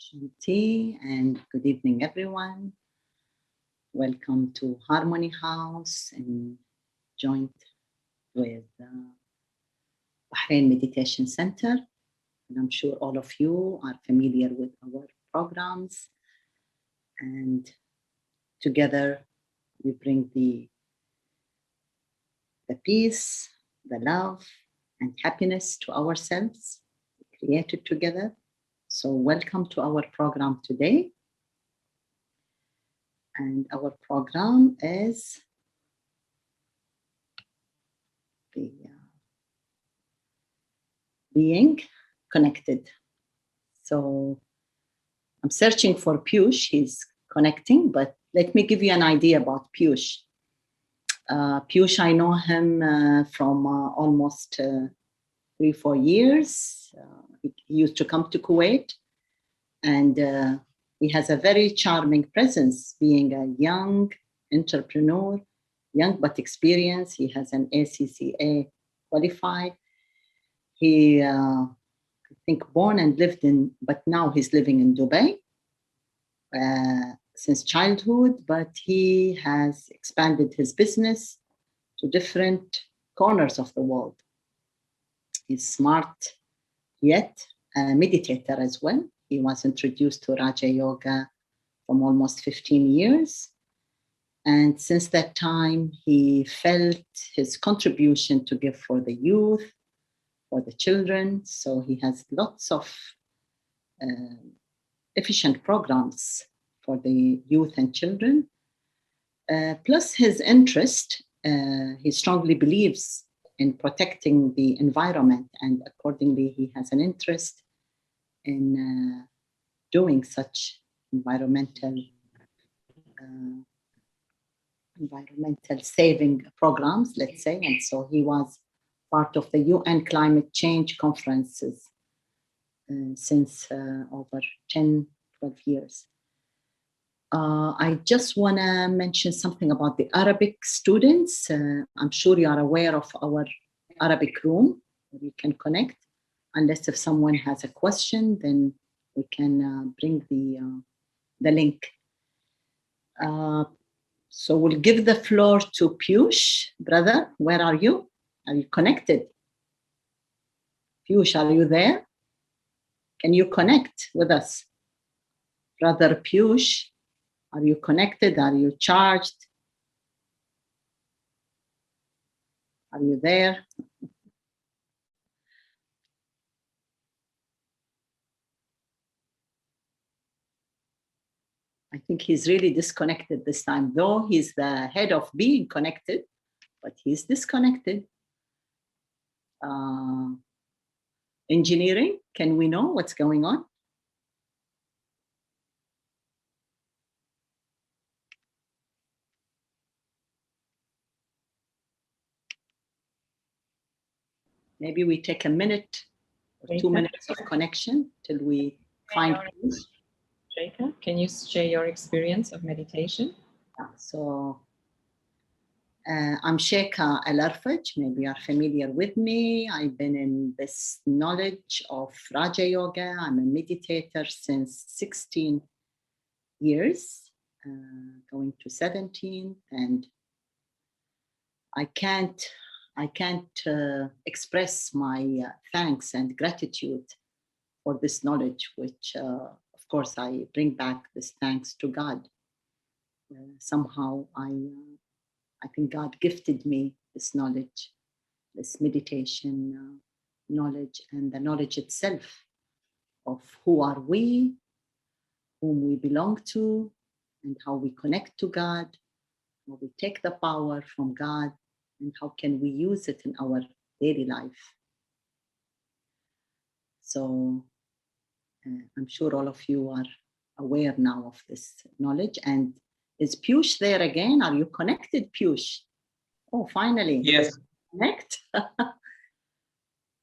Shanti, and good evening, everyone. Welcome to Harmony House and joint with Bahrain Meditation Center. And I'm sure all of you are familiar with our programs. And together we bring the peace, the love, and happiness to ourselves, created together. So welcome to our program today. And our program is being connected. So I'm searching for Piyush. He's connecting, but let me give you an idea about Piyush. Piyush, I know him from almost 3-4 years. He used to come to Kuwait, and he has a very charming presence, being a young entrepreneur, young but experienced. He has an ACCA qualified. He, I think, born and lived in, but now he's living in Dubai since childhood, but he has expanded his business to different corners of the world. He's smart, yet a meditator as well. He was introduced to Raja Yoga from almost 15 years. And since that time, he felt his contribution to give for the youth, for the children. So he has lots of efficient programs for the youth and children. Plus his interest, he strongly believes in protecting the environment, and accordingly, he has an interest in doing such environmental saving programs, let's say. And so he was part of the UN climate change conferences since over 10, 12 years. I just want to mention something about the Arabic students. I'm sure you are aware of our Arabic room where you can connect. Unless if someone has a question, then we can bring the link. So we'll give the floor to Piyush. Brother, where are you? Are you connected? Piyush, are you there? Can you connect with us? Brother Piyush, are you connected? Are you charged? Are you there? I think he's really disconnected this time, though he's the head of being connected, but he's disconnected. Engineering, can we know what's going on? Maybe we take a minute or 2 minutes of connection till we find Piyush. Sheikha, can you share your experience of meditation? So I'm Sheikha Al-Arfaj. Maybe you're familiar with me. I've been in this knowledge of Raja Yoga. I'm a meditator since 16 years, going to 17, and I can't express my thanks and gratitude for this knowledge, which of course I bring back this thanks to God. Somehow I think God gifted me this knowledge, this meditation knowledge, and the knowledge itself of who are we, whom we belong to, and how we connect to God, how we take the power from God, and how can we use it in our daily life. So I'm sure all of you are aware now of this knowledge. And is Piyush there again? Are you connected, Piyush? Oh, finally. Yes. Connect.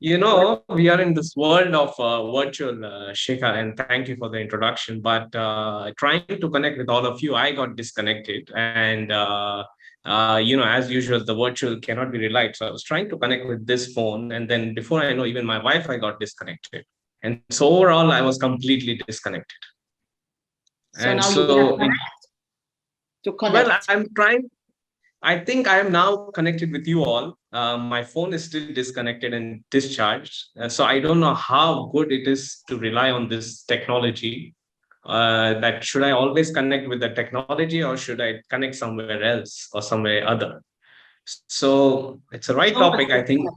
You know, we are in this world of virtual, Shikha, and thank you for the introduction. But trying to connect with all of you, I got disconnected. And, as usual, the virtual cannot be relied. So I was trying to connect with this phone. And then before I know, even my Wi-Fi got disconnected. And so overall, I was completely disconnected. So And now you want so, to well, connect. I'm trying. I think I am now connected with you all. My phone is still disconnected and discharged. So I don't know how good it is to rely on this technology. That should I always connect with the technology, or should I connect somewhere else or somewhere other? So it's a right No, but topic, I think.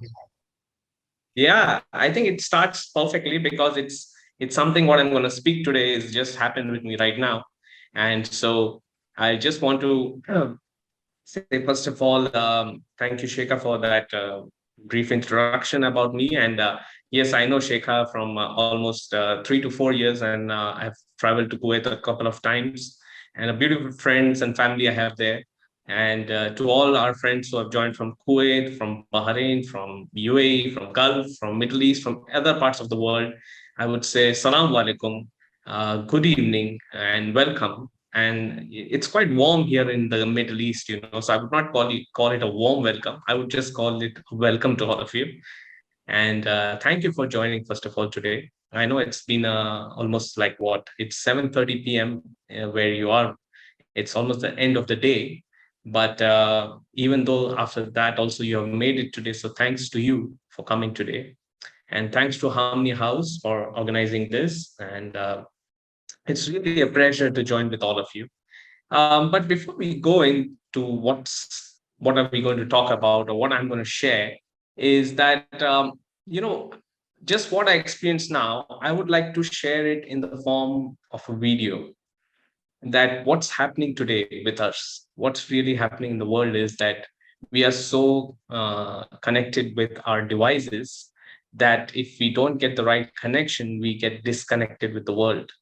Yeah, I think it starts perfectly because it's something what I'm going to speak today is just happened with me right now. And so I just want to say, first of all, thank you, Shekha, for that brief introduction about me. And yes, I know Shekha from almost 3 to 4 years, and I've traveled to Kuwait a couple of times, and a beautiful friends and family I have there. And to all our friends who have joined from Kuwait, from Bahrain, from UAE, from Gulf, from Middle East, from other parts of the world, I would say, Salaam alaikum, good evening, and welcome. And it's quite warm here in the Middle East, so I would not call it a warm welcome. I would just call it welcome to all of you. And thank you for joining, first of all, today. I know it's been almost like what? It's 7:30 p.m. Where you are. It's almost the end of the day. But even though after that also you have made it today, so thanks to you for coming today. And thanks to Harmony House for organizing this. And it's really a pleasure to join with all of you. But before we go into what are we going to talk about, or what I'm going to share, is that you know just what I experienced now, I would like to share it in the form of a video. That what's happening today with us, what's really happening in the world, is that we are so connected with our devices that if we don't get the right connection, we get disconnected with the world.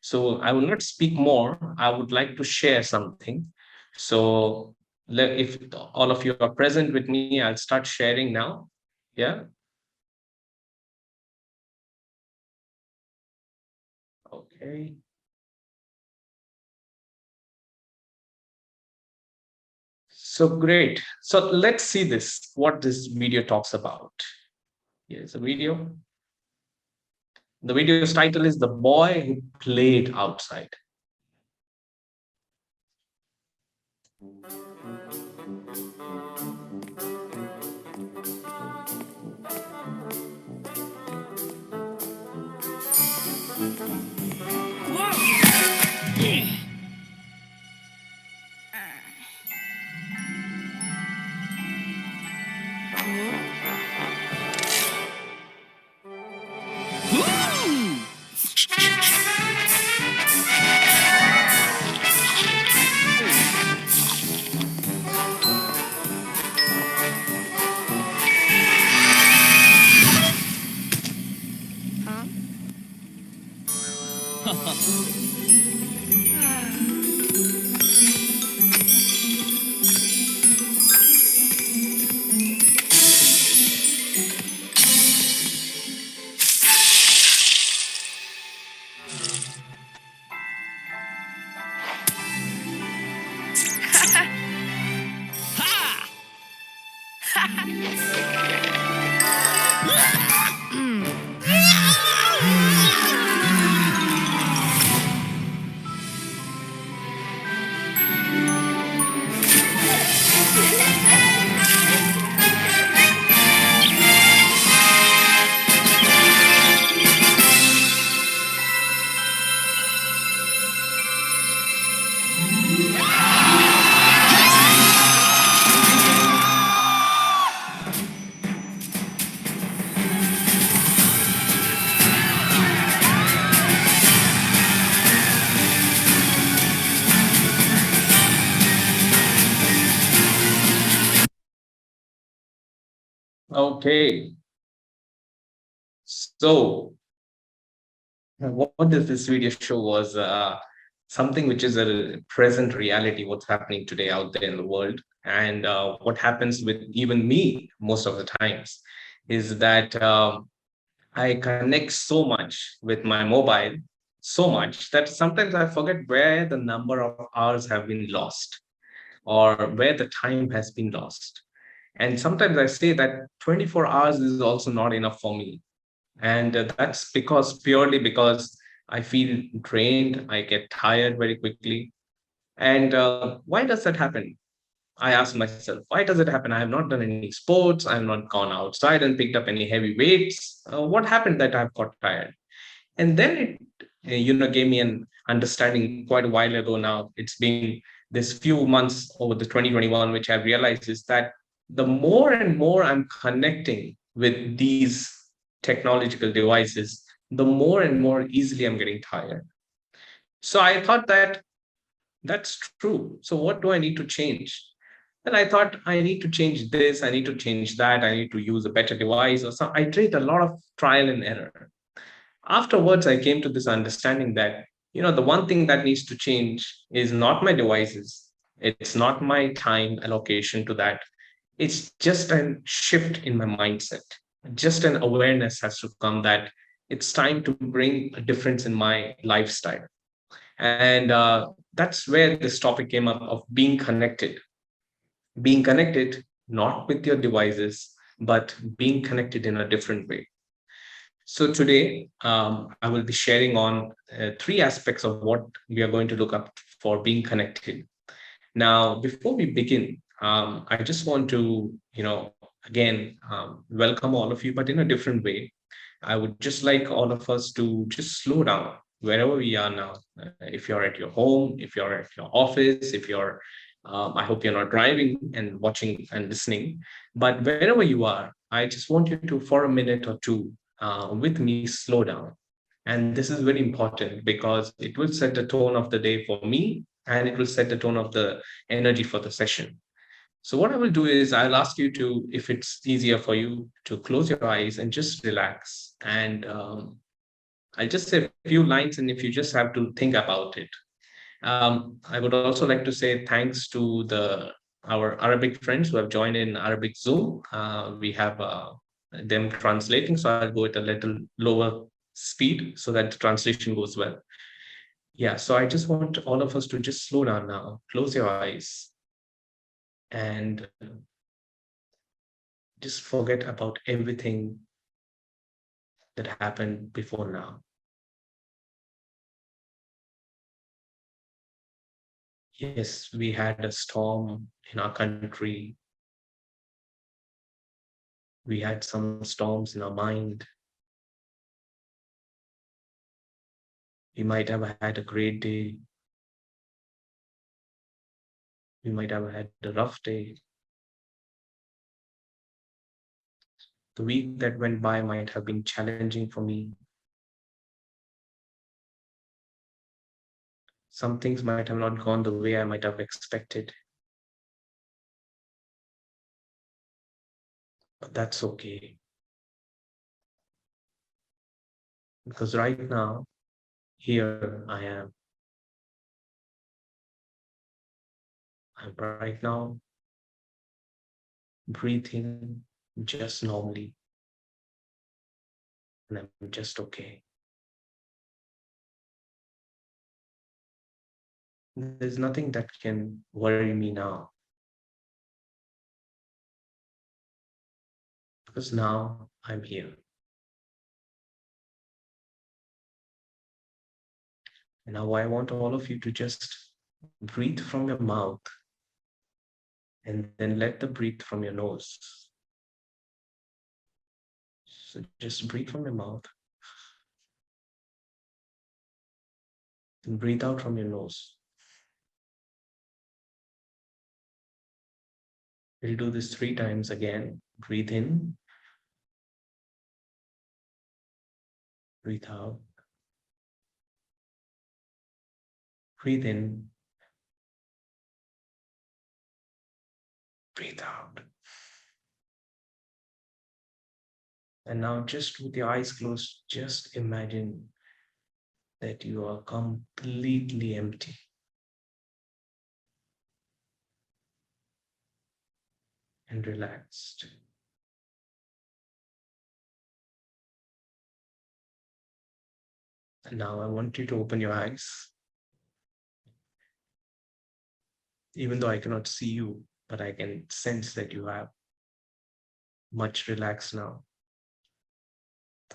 So I will not speak more. I would like to share something. So if all of you are present with me, I'll start sharing now. Yeah. Okay. So great. So let's see what this video talks about. Here's a video. The video's title is The Boy Who Played Outside. Okay. So what does this video show was something which is a present reality, what's happening today out there in the world. And what happens with even me most of the times is that I connect so much with my mobile, so much that sometimes I forget where the number of hours have been lost, or where the time has been lost. And sometimes I say that 24 hours is also not enough for me. And that's purely because I feel drained, I get tired very quickly. And why does that happen? I ask myself, why does it happen? I have not done any sports. I have not gone outside and picked up any heavy weights. What happened that I've got tired? And then it, gave me an understanding quite a while ago now. It's been this few months over the 2021, which I've realized is that the more and more I'm connecting with these technological devices, the more and more easily I'm getting tired. So I thought that that's true. So what do I need to change? And I thought I need to change this, I need to change that, I need to use a better device or so. I did a lot of trial and error. Afterwards, I came to this understanding that, the one thing that needs to change is not my devices. It's not my time allocation to that. It's just a shift in my mindset. Just an awareness has to come that it's time to bring a difference in my lifestyle. And that's where this topic came up of being connected, not with your devices, but being connected in a different way. So today, I will be sharing on three aspects of what we are going to look up for being connected. Now, before we begin, I just want to, again, welcome all of you, but in a different way. I would just like all of us to just slow down wherever we are now. If you're at your home, if you're at your office, if you're, I hope you're not driving and watching and listening, but wherever you are, I just want you to, for a minute or two, with me, slow down. And this is very important because it will set the tone of the day for me and it will set the tone of the energy for the session. So what I will do is I'll ask you to, if it's easier for you, to close your eyes and just relax. And I'll just say a few lines, and if you just have to think about it. I would also like to say thanks to the our Arabic friends who have joined in Arabic Zoom. We have them translating, so I'll go at a little lower speed so that the translation goes well. Yeah, so I just want all of us to just slow down now, close your eyes, and just forget about everything that happened before now. Yes, we had a storm in our country. We had some storms in our mind. We might have had a great day. We might have had a rough day. The week that went by might have been challenging for me. Some things might have not gone the way I might have expected. But that's okay. Because right now, here I am. I'm right now breathing just normally. And I'm just okay. There's nothing that can worry me now. Because now I'm here. And now I want all of you to just breathe from your mouth and then let the breathe from your nose. So just breathe from your mouth and breathe out from your nose. We'll do this 3 times again. Breathe in, breathe out, breathe in, breathe out. And now just with your eyes closed, just imagine that you are completely empty. And relaxed. And now I want you to open your eyes. Even though I cannot see you, but I can sense that you are much relaxed now.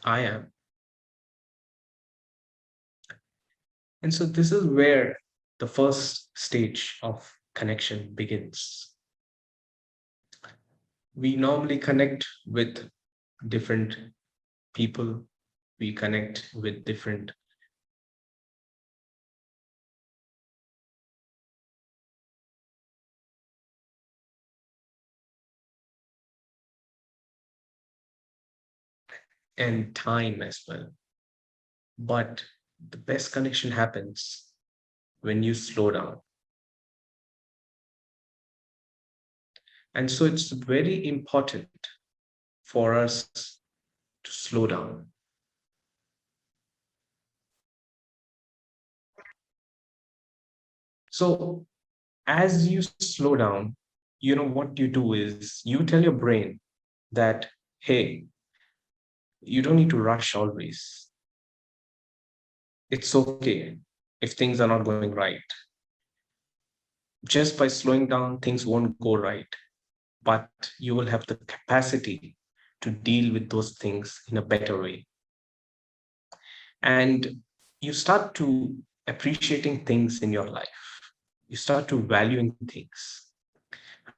I am. And so this is where the first stage of connection begins. We normally connect with different people, we connect with different and time as well. But the best connection happens when you slow down. And so it's very important for us to slow down. So as you slow down, what you do is you tell your brain that, hey, you don't need to rush always. It's okay if things are not going right. Just by slowing down, things won't go right, but you will have the capacity to deal with those things in a better way. And you start to appreciating things in your life. You start to valuing things.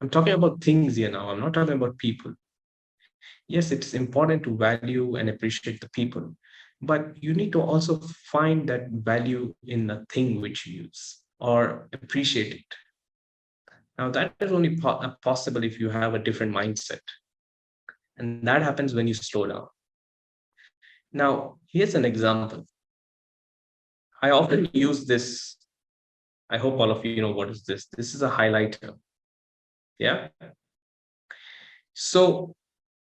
I'm talking about things here now. I'm not talking about people. Yes, it's important to value and appreciate the people, but you need to also find that value in the thing which you use or appreciate it. Now, that is only possible if you have a different mindset. And that happens when you slow down. Now, here's an example. I often use this. I hope all of you know what is this. This is a highlighter. Yeah. So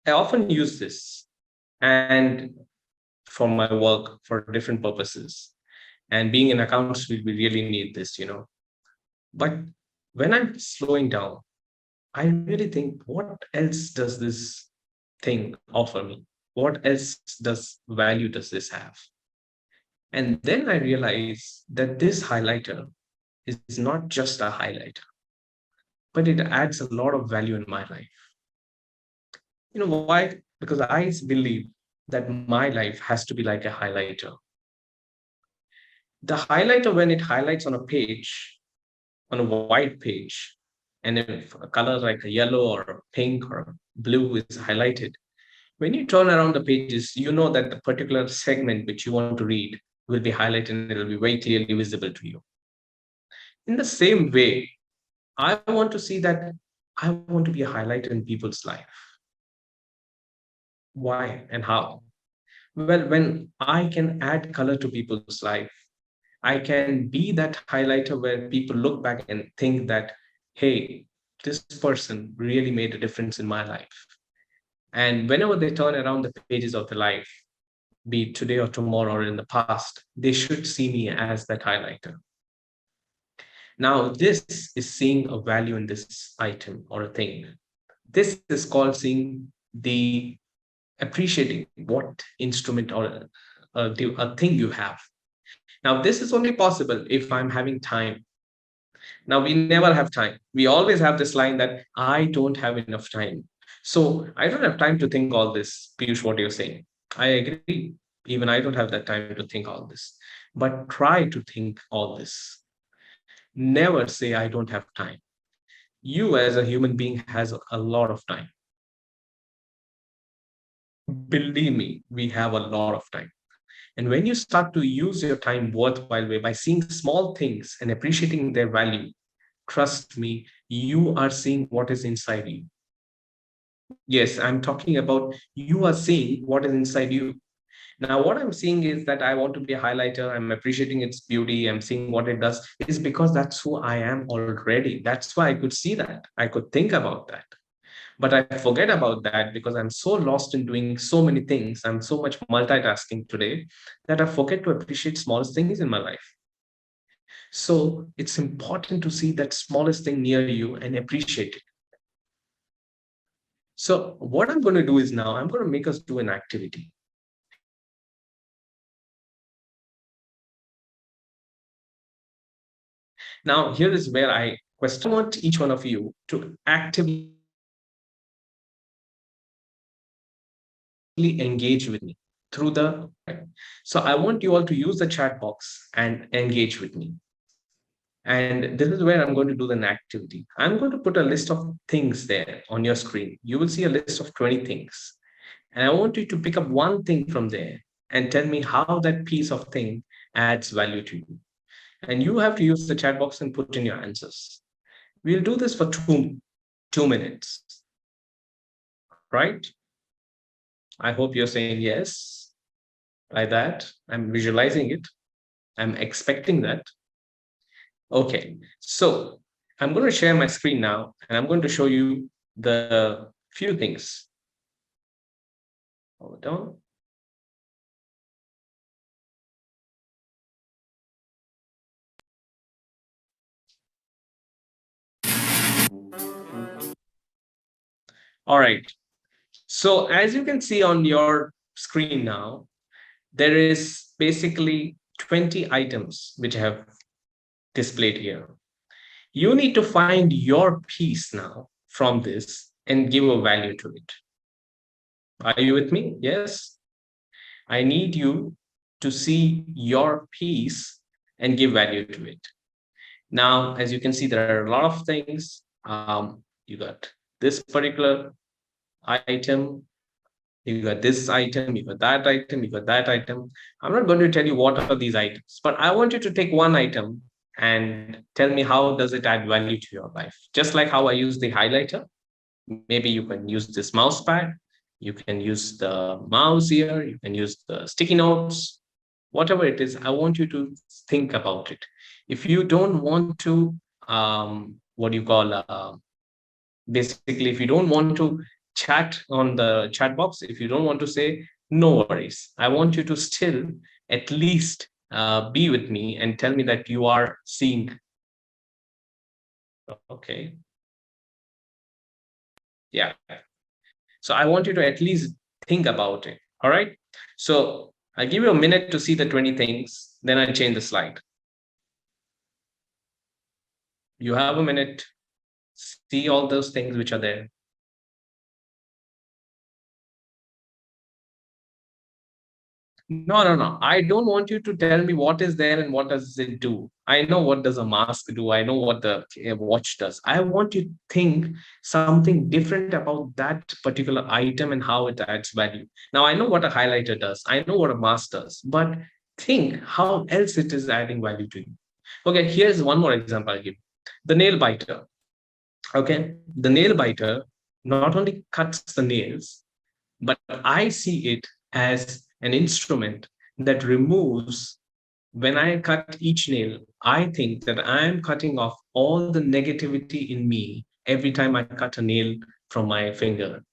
I often use this and for my work for different purposes. And being in accounts, we really need this. But when I'm slowing down, I really think, what else does this thing offer me? What else does value does this have? And then I realize that this highlighter is not just a highlighter, but it adds a lot of value in my life. You know why? Because I believe that my life has to be like a highlighter. The highlighter, when it highlights on a page, on a white page, and if a color like a yellow or pink or blue is highlighted, when you turn around the pages, you know that the particular segment which you want to read will be highlighted and it will be very clearly visible to you. In the same way, I want to see that I want to be a highlighter in people's life. Why and how? Well, when I can add color to people's life, I can be that highlighter where people look back and think that, hey, this person really made a difference in my life. And whenever they turn around the pages of their life, be it today or tomorrow or in the past, they should see me as that highlighter. Now, this is seeing a value in this item or a thing. This is called seeing the appreciating what instrument or a thing you have. Now, this is only possible if I'm having time. Now, we never have time. We always have this line that I don't have enough time. So I don't have time to think all this, Piyush, what you're saying. I agree. Even I don't have that time to think all this. But try to think all this. Never say I don't have time. You as a human being has a lot of time. Believe me, we have a lot of time. And when you start to use your time worthwhile way by seeing small things and appreciating their value, trust me, you are seeing what is inside you. Yes, I'm talking about you are seeing what is inside you. Now, what I'm seeing is that I want to be a highlighter. I'm appreciating its beauty. I'm seeing what it does is because that's who I am already. That's why I could see that. I could think about that. But I forget about that because I'm so lost in doing so many things. I'm so much multitasking today that I forget to appreciate smallest things in my life. So it's important to see that smallest thing near you and appreciate it. So what I'm going to do is now I'm going to make us do an activity. Now, here is where I want each one of you to actively engage with me. through the. So I want you all to use the chat box and engage with me. And this is where I'm going to do an activity. I'm going to put a list of things there on your screen. You will see a list of 20 things. And I want you to pick up one thing from there and tell me how that piece of thing adds value to you. And you have to use the chat box and put in your answers. We'll do this for 2 minutes, right? I hope you're saying yes, like that. I'm visualizing it. I'm expecting that. Okay, so I'm going to share my screen now, and I'm going to show you the few things. Hold on. All right. So as you can see on your screen now, there is basically 20 items which I have displayed here. You need to find your piece now from this and give a value to it. Are you with me? Yes. I need you to see your piece and give value to it. Now, as you can see, there are a lot of things. You got this particular item, you got this item, you got that item, you got that item. I'm not going to tell you what are these items, but I want you to take one item and tell me how does it add value to your life. Just like how I use the highlighter, maybe you can use this mouse pad, you can use the mouse here, you can use the sticky notes, whatever it is. I want you to think about it. If you don't want to, what do you call, basically, if you don't want to chat on the chat box, if you don't want to say, no worries. I want you to still at least be with me and tell me that you are seeing. Okay. Yeah. So I want you to at least think about it. All right. So I give you a minute to see the 20 things, then I change the slide. You have a minute, see all those things which are there. No. I don't want you to tell me what is there and what does it do. I know what does a mask do. I know what the watch does. I want you to think something different about that particular item and how it adds value. Now, I know what a highlighter does. I know what a mask does, but think how else it is adding value to you. Okay, here's one more example I'll give. The nail biter. Okay, the nail biter not only cuts the nails, but I see it as an instrument that removes. When I cut each nail, I think that I'm cutting off all the negativity in me every time I cut a nail from my finger.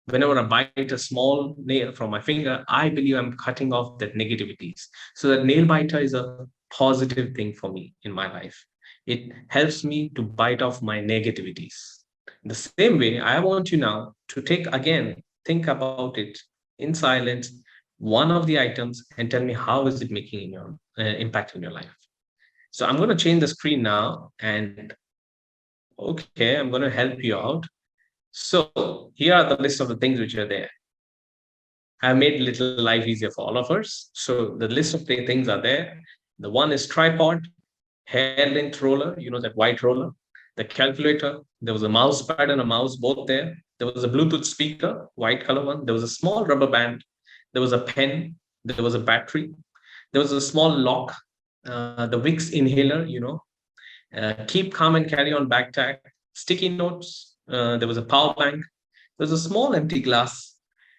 Whenever I bite a small nail from my finger, I believe I'm cutting off that negativities. So that nail biter is a positive thing for me in my life. It helps me to bite off my negativities. In the same way, I want you now to take again, think about it in silence, one of the items, and tell me how is it making in your impact in your life. So I'm going to change the screen now, and okay, I'm going to help you out. So here are the list of the things which are there. I've made little life easier for all of us. So the list of the things are there. The one is tripod, hair length roller, you know, that white roller, the calculator, there was a mouse pad and a mouse both there. There was a Bluetooth speaker, white color one. There was a small rubber band. There was a pen. There was a battery. There was a small lock, the Vicks inhaler, you know, keep calm and carry on backpack, sticky notes. There was a power bank. There was a small empty glass.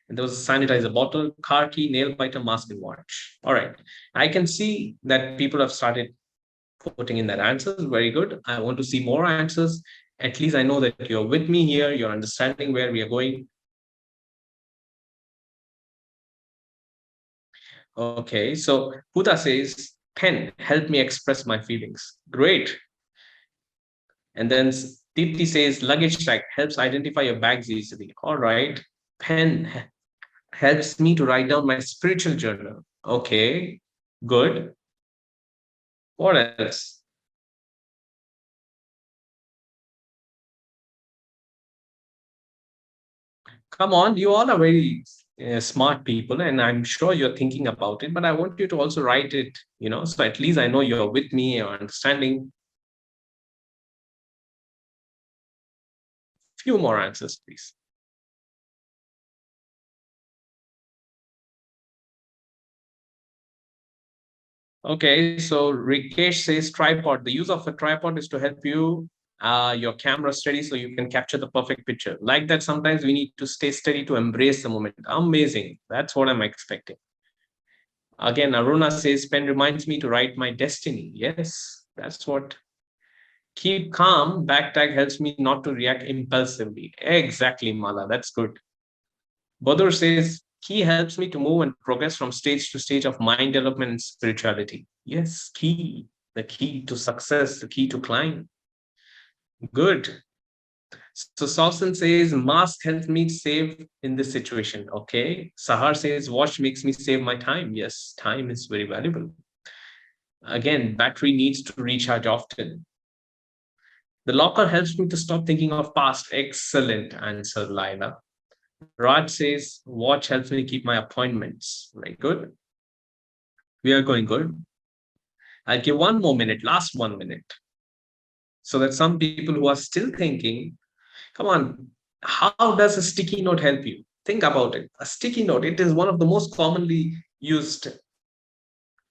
And there was a sanitizer bottle, car key, nail biter, mask, and watch. All right. I can see that people have started putting in their answers. Very good. I want to see more answers. At least I know that you're with me here. You're understanding where we are going. Okay. So Puta says, pen, help me express my feelings. Great. And then Deepti says, luggage tag helps identify your bags easily. All right. Pen helps me to write down my spiritual journal. Okay, good. What else? Come on, you all are very smart people, and I'm sure you're thinking about it, but I want you to also write it, so at least I know you're with me or understanding. Few more answers, please. Okay, so Rikesh says tripod. The use of a tripod is to help you your camera steady so you can capture the perfect picture. Like that, sometimes we need to stay steady to embrace the moment. Amazing. That's what I'm expecting. Again, Aruna says pen reminds me to write my destiny. Yes, that's what. Keep calm. Backtag helps me not to react impulsively. Exactly, Mala. That's good. Badur says key helps me to move and progress from stage to stage of mind development and spirituality. Yes, key. The key to success, the key to climb. Good. So Sawson says mask helps me save in this situation. Okay. Sahar says watch makes me save my time. Yes, time is very valuable. Again, battery needs to recharge often. The locker helps me to stop thinking of past. Excellent answer, Laila. Raj says, watch helps me keep my appointments. Very good. We are going good. I'll give 1 more minute, last 1 minute, so that some people who are still thinking, come on, how does a sticky note help you? Think about it. A sticky note, it is one of the most commonly used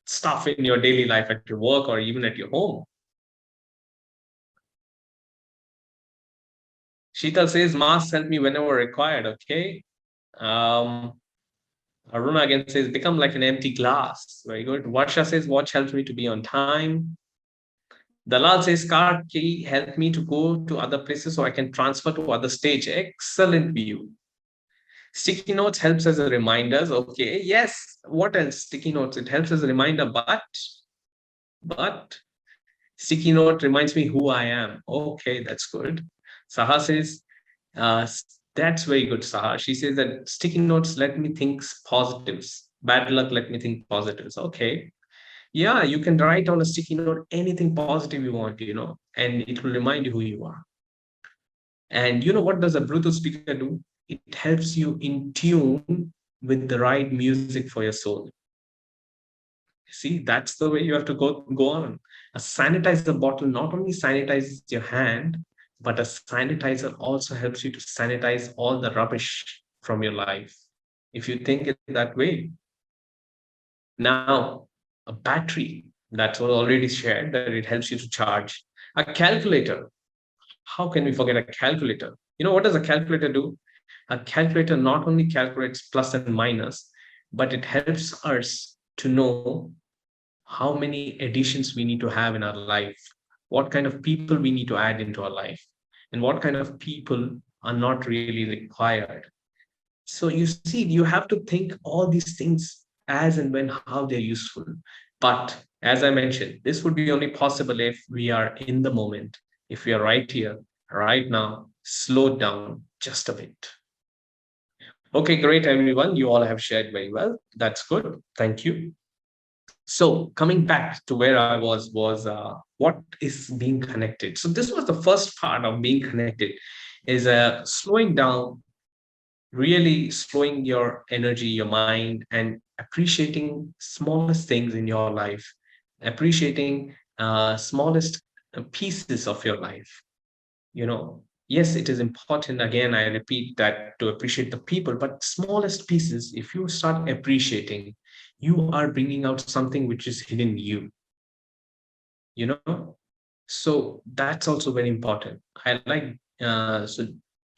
stuff in your daily life at your work or even at your home. Sheetal says, masks help me whenever required. Okay. Aruna again says, become like an empty glass. Very good. Varsha says, watch helps me to be on time. Dalal says, car key help me to go to other places so I can transfer to other stage. Excellent view. Sticky notes helps as a reminders. Okay. Yes. What else? Sticky notes. It helps as a reminder, but sticky note reminds me who I am. Okay. That's good. Saha says, uh, that's very good, Saha. She says that sticky notes let me think positives. Bad luck let me think positives. Okay. Yeah, you can write on a sticky note anything positive you want, and it will remind you who you are. And what does a Bluetooth speaker do? It helps you in tune with the right music for your soul. See, that's the way you have to go on. A sanitizer bottle not only sanitizes your hand, but a sanitizer also helps you to sanitize all the rubbish from your life. If you think it that way. Now, a battery, that's what already shared, that it helps you to charge. A calculator. How can we forget a calculator? What does a calculator do? A calculator not only calculates plus and minus, but it helps us to know how many additions we need to have in our life, what kind of people we need to add into our life, and what kind of people are not really required. So you see, you have to think all these things as and when how they're useful. But as I mentioned, this would be only possible if we are in the moment, if we are right here, right now, slow down just a bit. Okay, great, everyone. You all have shared very well. That's good. Thank you. So coming back to where I was what is being connected. So this was the first part of being connected, is slowing down, really slowing your energy, your mind, and appreciating smallest things in your life, appreciating smallest pieces of your life. Yes, it is important. Again, I repeat that to appreciate the people, but smallest pieces, if you start appreciating, you are bringing out something which is hidden in you. So that's also very important. I like so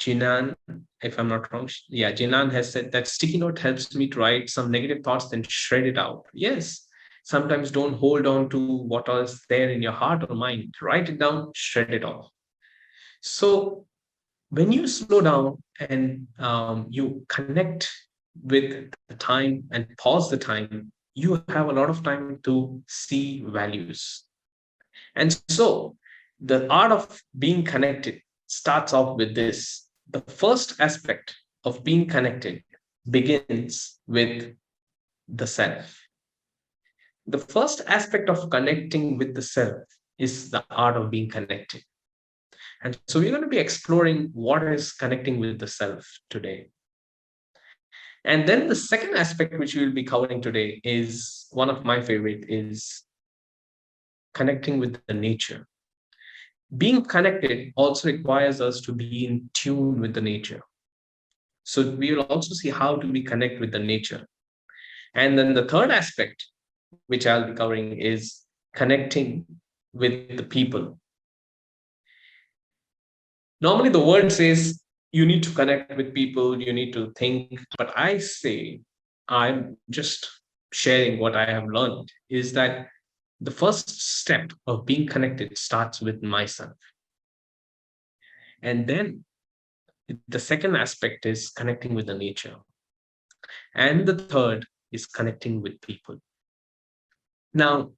Jinan, if I'm not wrong, yeah, Jinan has said that sticky note helps me to write some negative thoughts, then shred it out. Yes, sometimes don't hold on to what is there in your heart or mind. Write it down, shred it off. So when you slow down and you connect with the time and pause the time, you have a lot of time to see values. And so the art of being connected starts off with this. The first aspect of being connected begins with the self. The first aspect of connecting with the self is the art of being connected. And so we're going to be exploring what is connecting with the self today. And then the second aspect which we will be covering today is one of my favorite, is connecting with the nature. Being connected also requires us to be in tune with the nature. So we will also see how do we connect with the nature. And then the third aspect, which I'll be covering, is connecting with the people. Normally, the word says you need to connect with people, you need to think, but I say, I'm just sharing what I have learned, is that the first step of being connected starts with myself. And then the second aspect is connecting with the nature. And the third is connecting with people. Now,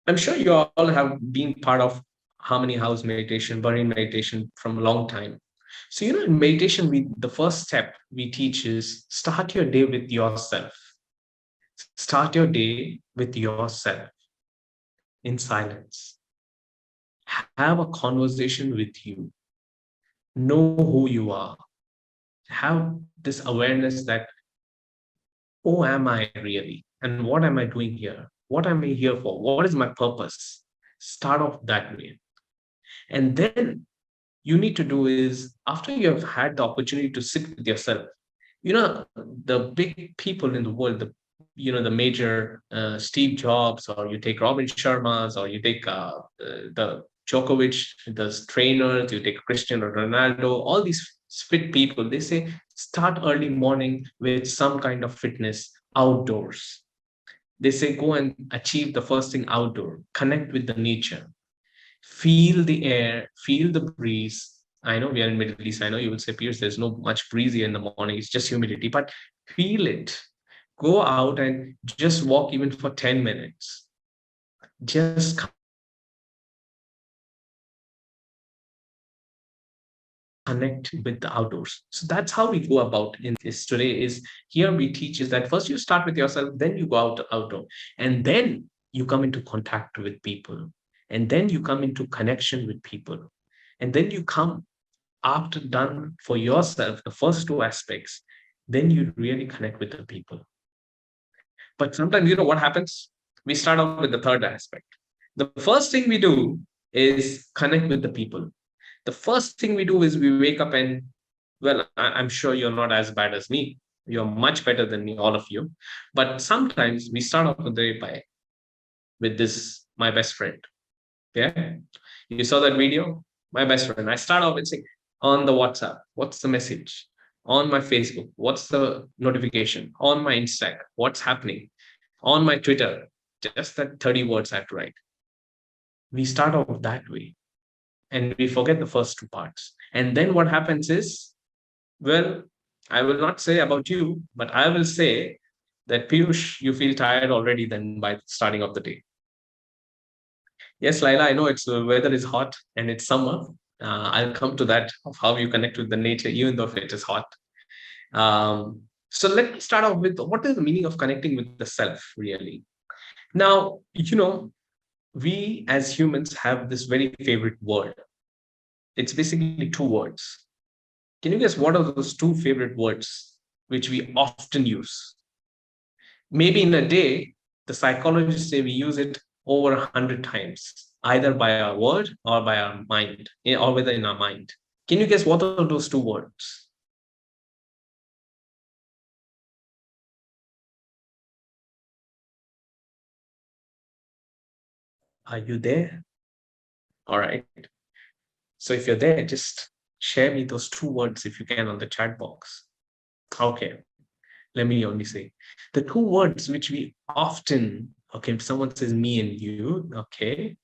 I'm sure you all have been part of harmony house meditation, Burning meditation from a long time. So, in meditation, the first step we teach is start your day with yourself. Start your day with yourself in silence. Have a conversation with you. Know who you are. Have this awareness that, who am I really? And what am I doing here? What am I here for? What is my purpose? Start off that way. And then you need to do is, after you have had the opportunity to sit with yourself, the big people in the world, the major Steve Jobs, or you take Robin Sharma's, or you take the Djokovic, the trainers, you take Cristiano Ronaldo, all these fit people, they say start early morning with some kind of fitness outdoors. They say go and achieve the first thing outdoor, connect with the nature, feel the air, feel the breeze. I know we are in Middle East. I know you will say, Piyush, there's no much breezy in the morning. It's just humidity, but feel it. Go out and just walk even for 10 minutes. Just connect with the outdoors. So that's how we go about in this today. Is here we teach is that first you start with yourself, then you go outdoor, and then you come into contact with people, and then you come into connection with people, and then you come after done for yourself the first two aspects, then you really connect with the people. But sometimes what happens, we start off with the third aspect. The first thing we do is connect with the people. The first thing we do is we wake up and, well, I'm sure you're not as bad as me, you're much better than me, all of you, but sometimes we start off the day with this, my best friend. Yeah, you saw that video, my best friend. I start off with saying, on the WhatsApp, what's the message? On my Facebook, what's the notification? On my Instagram, what's happening? On my Twitter, just that 30 words I have to write. We start off that way and we forget the first two parts. And then what happens is, well, I will not say about you, but I will say that Piyush, you feel tired already then by starting of the day. Yes, Laila, I know it's the weather is hot and it's summer. I'll come to that of how you connect with the nature, even though it is hot. So let me start off with what is the meaning of connecting with the self, really. Now, we as humans have this very favorite word. It's basically two words. Can you guess what are those two favorite words which we often use? Maybe in a day, the psychologists say we use it over 100 times, either by our word or by our mind, or whether in our mind. Can you guess what are those two words? Are you there? All right. So if you're there, just share me those two words if you can on the chat box. Okay. Let me only say the two words which we often, okay, if someone says me and you, okay.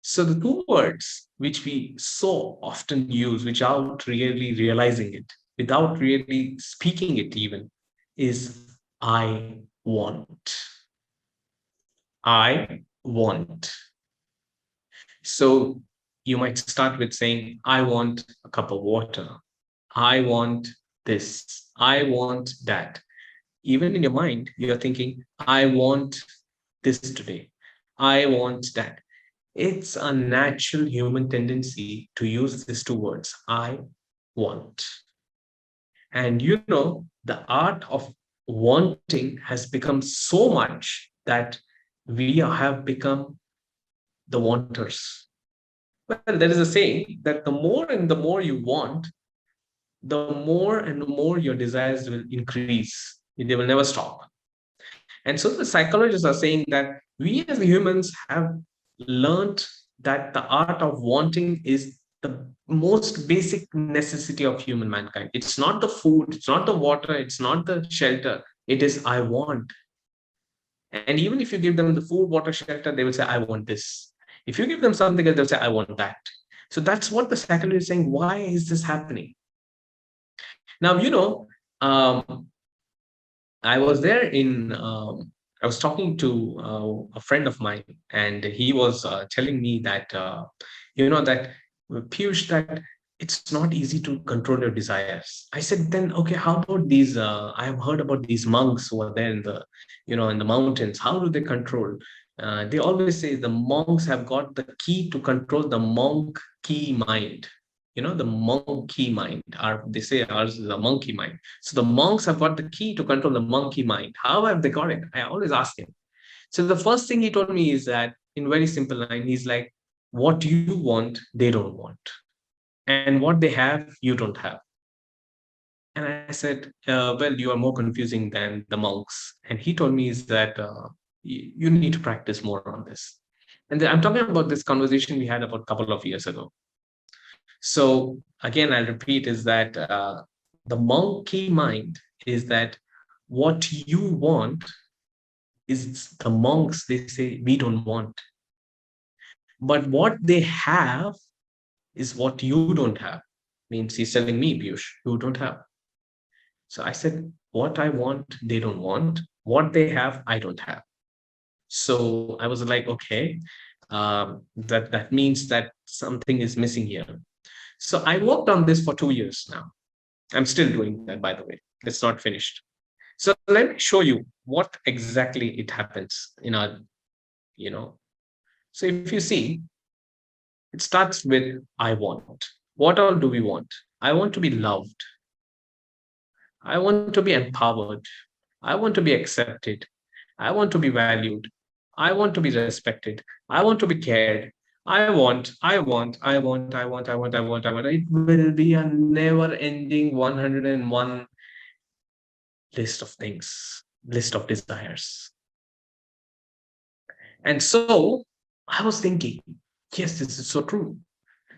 So the two words which we so often use, without really realizing it, without really speaking it even, is I want. I want. So you might start with saying, I want a cup of water. I want this. I want that. Even in your mind, you're thinking, I want this today. I want that. It's a natural human tendency to use these two words, I want. And the art of wanting has become so much that we have become the wanters. Well, there is a saying that the more and the more you want, the more and more your desires will increase. They will never stop. And so the psychologists are saying that we as humans have learned that the art of wanting is the most basic necessity of human mankind. It's not the food, it's not the water, it's not the shelter. It is I want. And even if you give them the food, water, shelter, they will say, I want this. If you give them something else, they'll say, I want that. So that's what the psychology is saying. Why is this happening? Now, um, I was there I was talking to a friend of mine, and he was telling me that, that Piyush, that it's not easy to control your desires. I said, then, okay, how about these? I have heard about these monks who are there in the mountains. How do they control? They always say the monks have got the key to control the monk key mind. The monkey mind, or they say ours is a monkey mind. So the monks have got the key to control the monkey mind. How have they got it? I always ask him. So the first thing he told me is that, in very simple line, he's like, what you want, they don't want. And what they have, you don't have. And I said, well, you are more confusing than the monks. And he told me is that you need to practice more on this. And I'm talking about this conversation we had about a couple of years ago. So again, I'll repeat is that the monkey mind is that what you want is the monks, they say, we don't want. But what they have is what you don't have. Means he's telling me, Piyush, you don't have. So I said, what I want, they don't want. What they have, I don't have. So I was like, okay, that means that something is missing here. So I worked on this for 2 years now. I'm still doing that, by the way. It's not finished. So let me show you what exactly it happens in our, So if you see, it starts with I want. What all do we want? I want to be loved. I want to be empowered. I want to be accepted. I want to be valued. I want to be respected. I want to be cared. I want, I want, I want, I want, I want, I want, I want. It will be a never ending 101 list of things, list of desires. And so I was thinking, yes, this is so true.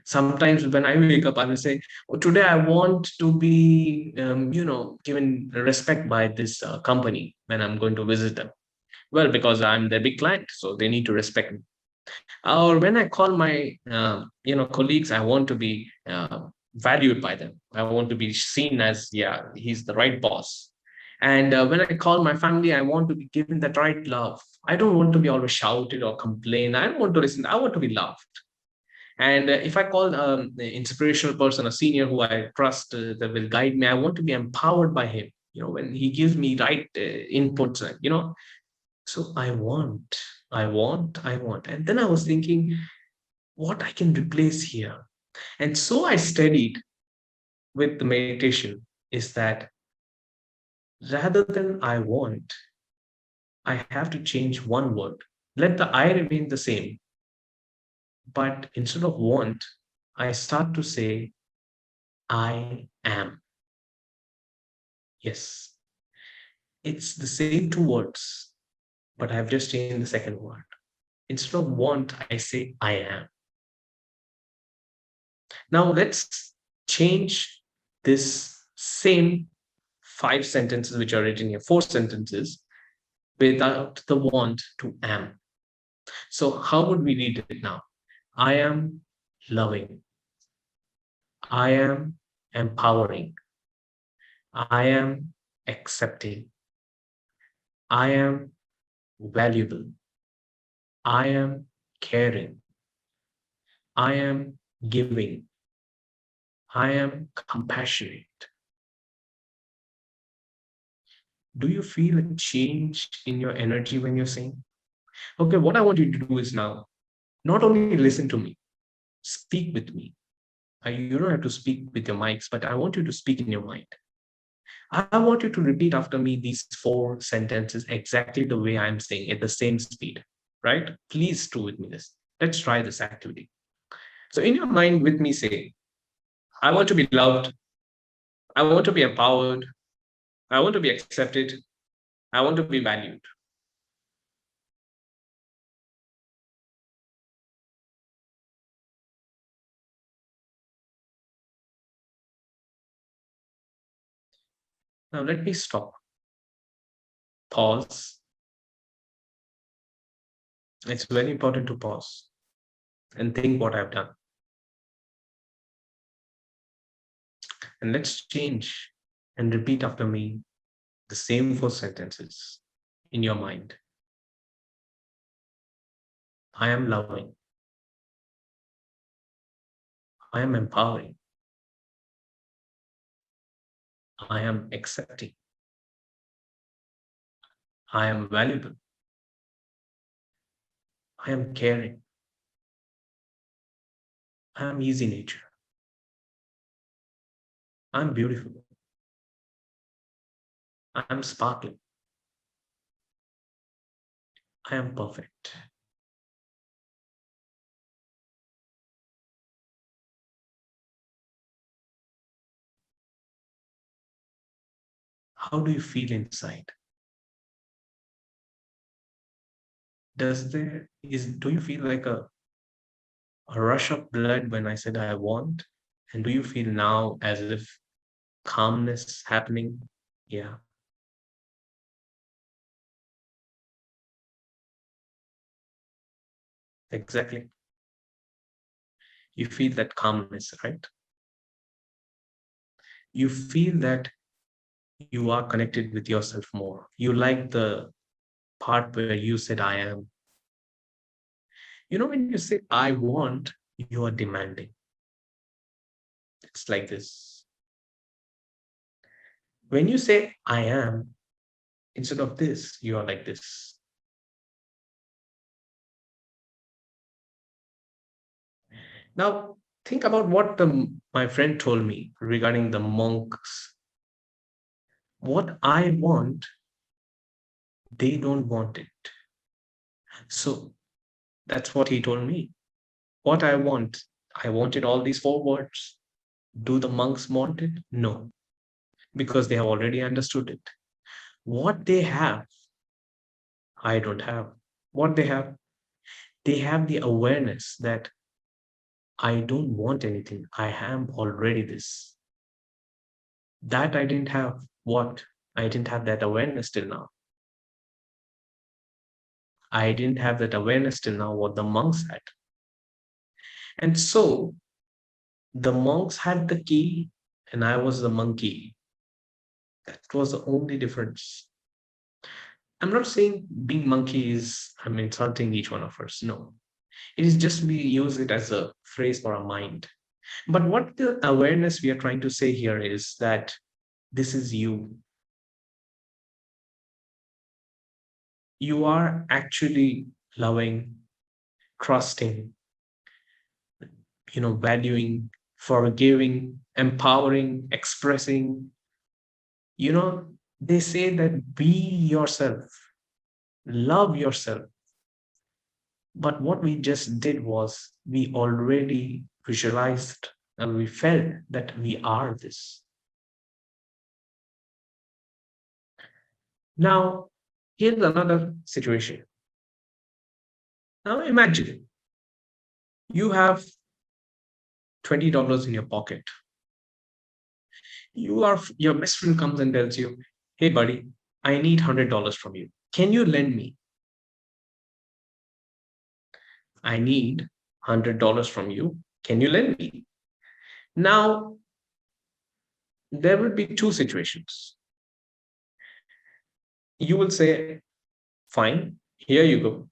Sometimes when I wake up, I will say, oh, today I want to be, given respect by this company when I'm going to visit them. Well, because I'm their big client, so they need to respect me. Or when I call my, colleagues, I want to be valued by them. I want to be seen as, yeah, he's the right boss. And when I call my family, I want to be given that right love. I don't want to be always shouted or complain. I don't want to listen. I want to be loved. And if I call the inspirational person, a senior who I trust that will guide me, I want to be empowered by him. When he gives me right inputs, so I want, I want, I want. And then I was thinking what I can replace here. And so I studied with the meditation is that rather than I want, I have to change one word. Let the I remain the same. But instead of want, I start to say, I am. Yes. It's the same two words, but I've just changed the second word. Instead of want, I say, I am. Now let's change this same 5 sentences, which are written here, 4 sentences, without the want to am. So how would we read it now? I am loving. I am empowering. I am accepting. I am valuable. I am caring. I am giving. I am compassionate. Do you feel a change in your energy when you're saying? Okay, what I want you to do is now, not only listen to me, speak with me. You don't have to speak with your mics, but I want you to speak in your mind. I want you to repeat after me these 4 sentences exactly the way I'm saying at the same speed, right? Please do with me this. Let's try this activity. So in your mind with me say, I want to be loved. I want to be empowered. I want to be accepted. I want to be valued. Now let me stop. Pause. It's very important to pause and think what I've done. And let's change and repeat after me the same 4 sentences in your mind. I am loving. I am empowering. I am accepting. I am valuable. I am caring. I am easy nature. I am beautiful. I am sparkling. I am perfect. How do you feel inside? Do you feel like a rush of blood when I said I want? And do you feel now as if calmness happening? Yeah, exactly. You feel that calmness, right? You feel that you are connected with yourself more. You like the part where you said I am. When you say I want, you are demanding. It's like this. When you say I am, instead of this, you are like this. Now, think about what my friend told me regarding the monks. What I want, they don't want it. So that's what he told me. What I wanted all these 4 words. Do the monks want it? No, because they have already understood it. What they have, I don't have. What they have the awareness that I don't want anything. I am already this. That I didn't have. What? I didn't have that awareness till now. I didn't have that awareness till now what the monks had. And so the monks had the key and I was the monkey. That was the only difference. I'm not saying being monkey is I'm insulting each one of us. No. It is just we use it as a phrase for our mind. But what the awareness we are trying to say here is that this is you. You are actually loving, trusting, valuing, forgiving, empowering, expressing. They say that be yourself, love yourself. But what we just did was we already visualized and we felt that we are this. Now, here's another situation. Now, imagine you have $20 in your pocket. Your best friend comes and tells you, hey, buddy, I need $100 from you. Can you lend me? I need $100 from you. Can you lend me? Now, there will be 2 situations. You will say, fine, here you go.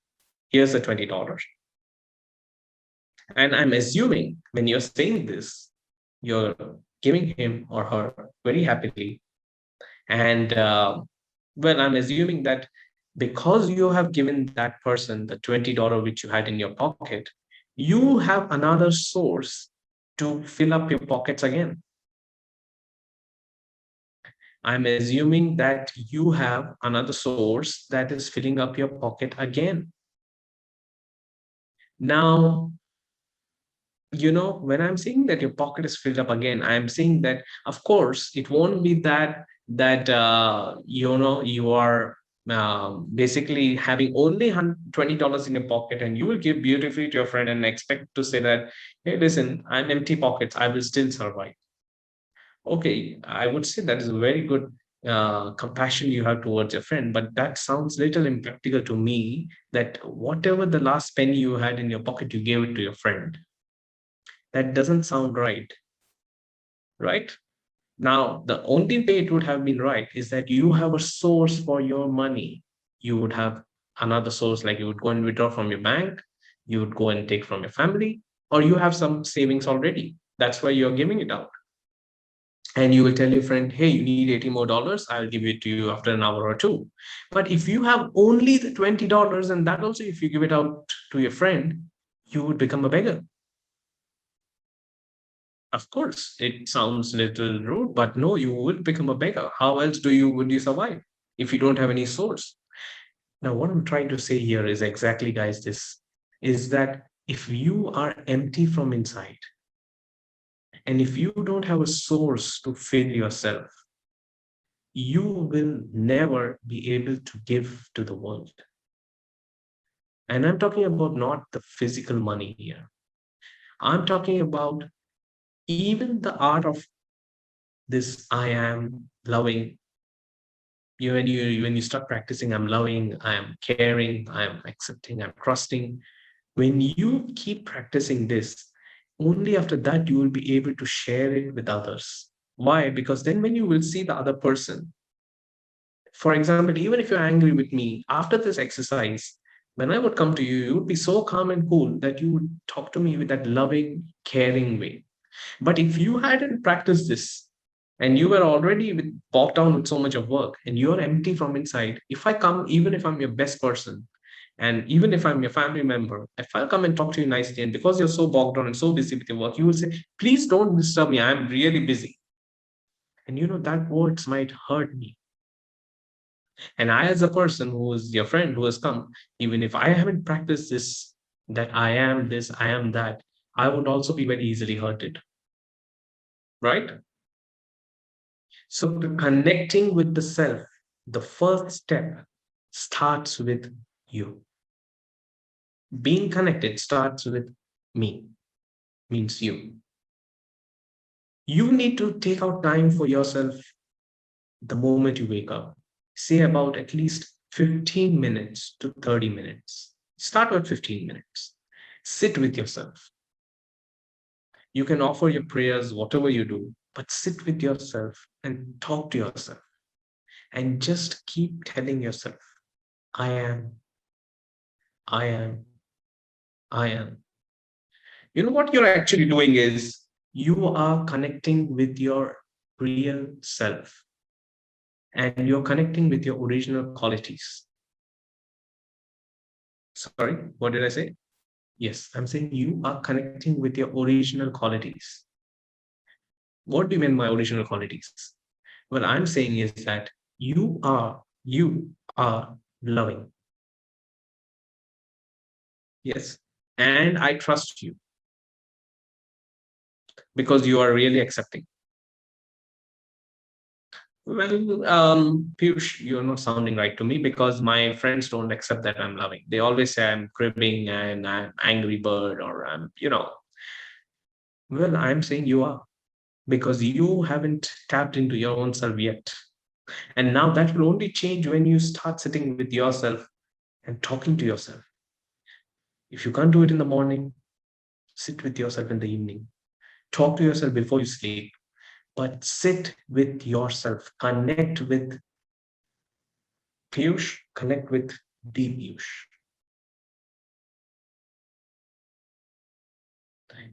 Here's the $20. And I'm assuming when you're saying this, you're giving him or her very happily. And well, I'm assuming that because you have given that person the $20 which you had in your pocket, you have another source to fill up your pockets again. I'm assuming that you have another source that is filling up your pocket again. Now, when I'm saying that your pocket is filled up again, I'm saying that, of course, it won't be that you are basically having only $20 in your pocket, and you will give beautifully to your friend and expect to say that, hey, listen, I'm empty pockets, I will still survive. Okay, I would say that is a very good compassion you have towards your friend, but that sounds little impractical to me, that whatever the last penny you had in your pocket, you gave it to your friend. That doesn't sound right, right? Now, the only way it would have been right is that you have a source for your money. You would have another source, like you would go and withdraw from your bank, you would go and take from your family, or you have some savings already. That's why you're giving it out. And you will tell your friend, hey, you need $80 more, I'll give it to you after an hour or two. But if you have only the $20, and that also, if you give it out to your friend, you would become a beggar. Of course, it sounds a little rude, but no, you would become a beggar. How else would you survive if you don't have any source? Now, what I'm trying to say here is exactly, guys, this is that if you are empty from inside, and if you don't have a source to fill yourself, you will never be able to give to the world. And I'm talking about not the physical money here. I'm talking about even the art of this I am loving. When you start practicing, I'm loving, I am caring, I am accepting, I'm trusting. When you keep practicing this, only after that you will be able to share it with others. Why? Because then when you will see the other person, for example, even if you're angry with me, after this exercise, when I would come to you, you would be so calm and cool that you would talk to me with that loving, caring way. But if you hadn't practiced this, and you were already bogged down with so much of work, and you're empty from inside, if I come, even if I'm your best person, and even if I'm your family member, if I'll come and talk to you nicely, and because you're so bogged down and so busy with your work, you will say, please don't disturb me, I'm really busy. And that words might hurt me. And I, as a person who is your friend who has come, even if I haven't practiced this, that I am this, I am that, I would also be very easily hurted. Right? So, connecting with the self, the first step starts with you. Being connected starts with me, means you. You need to take out time for yourself the moment you wake up. Say about at least 15 minutes to 30 minutes. Start with 15 minutes. Sit with yourself. You can offer your prayers, whatever you do, but sit with yourself and talk to yourself. And just keep telling yourself, I am, I am, I am. What you're actually doing is you are connecting with your real self, and you're connecting with your original qualities. Sorry, what did I say? Yes, I'm saying you are connecting with your original qualities. What do you mean by original qualities? What I'm saying is that you are loving. Yes. And I trust you because you are really accepting. Well, Piyush, you're not sounding right to me, because my friends don't accept that I'm loving. They always say I'm cribbing and I'm angry bird, or Well, I'm saying you are, because you haven't tapped into your own self yet. And now that will only change when you start sitting with yourself and talking to yourself. If you can't do it in the morning, sit with yourself in the evening. Talk to yourself before you sleep, but sit with yourself. Connect with Piyush, connect with the Piyush.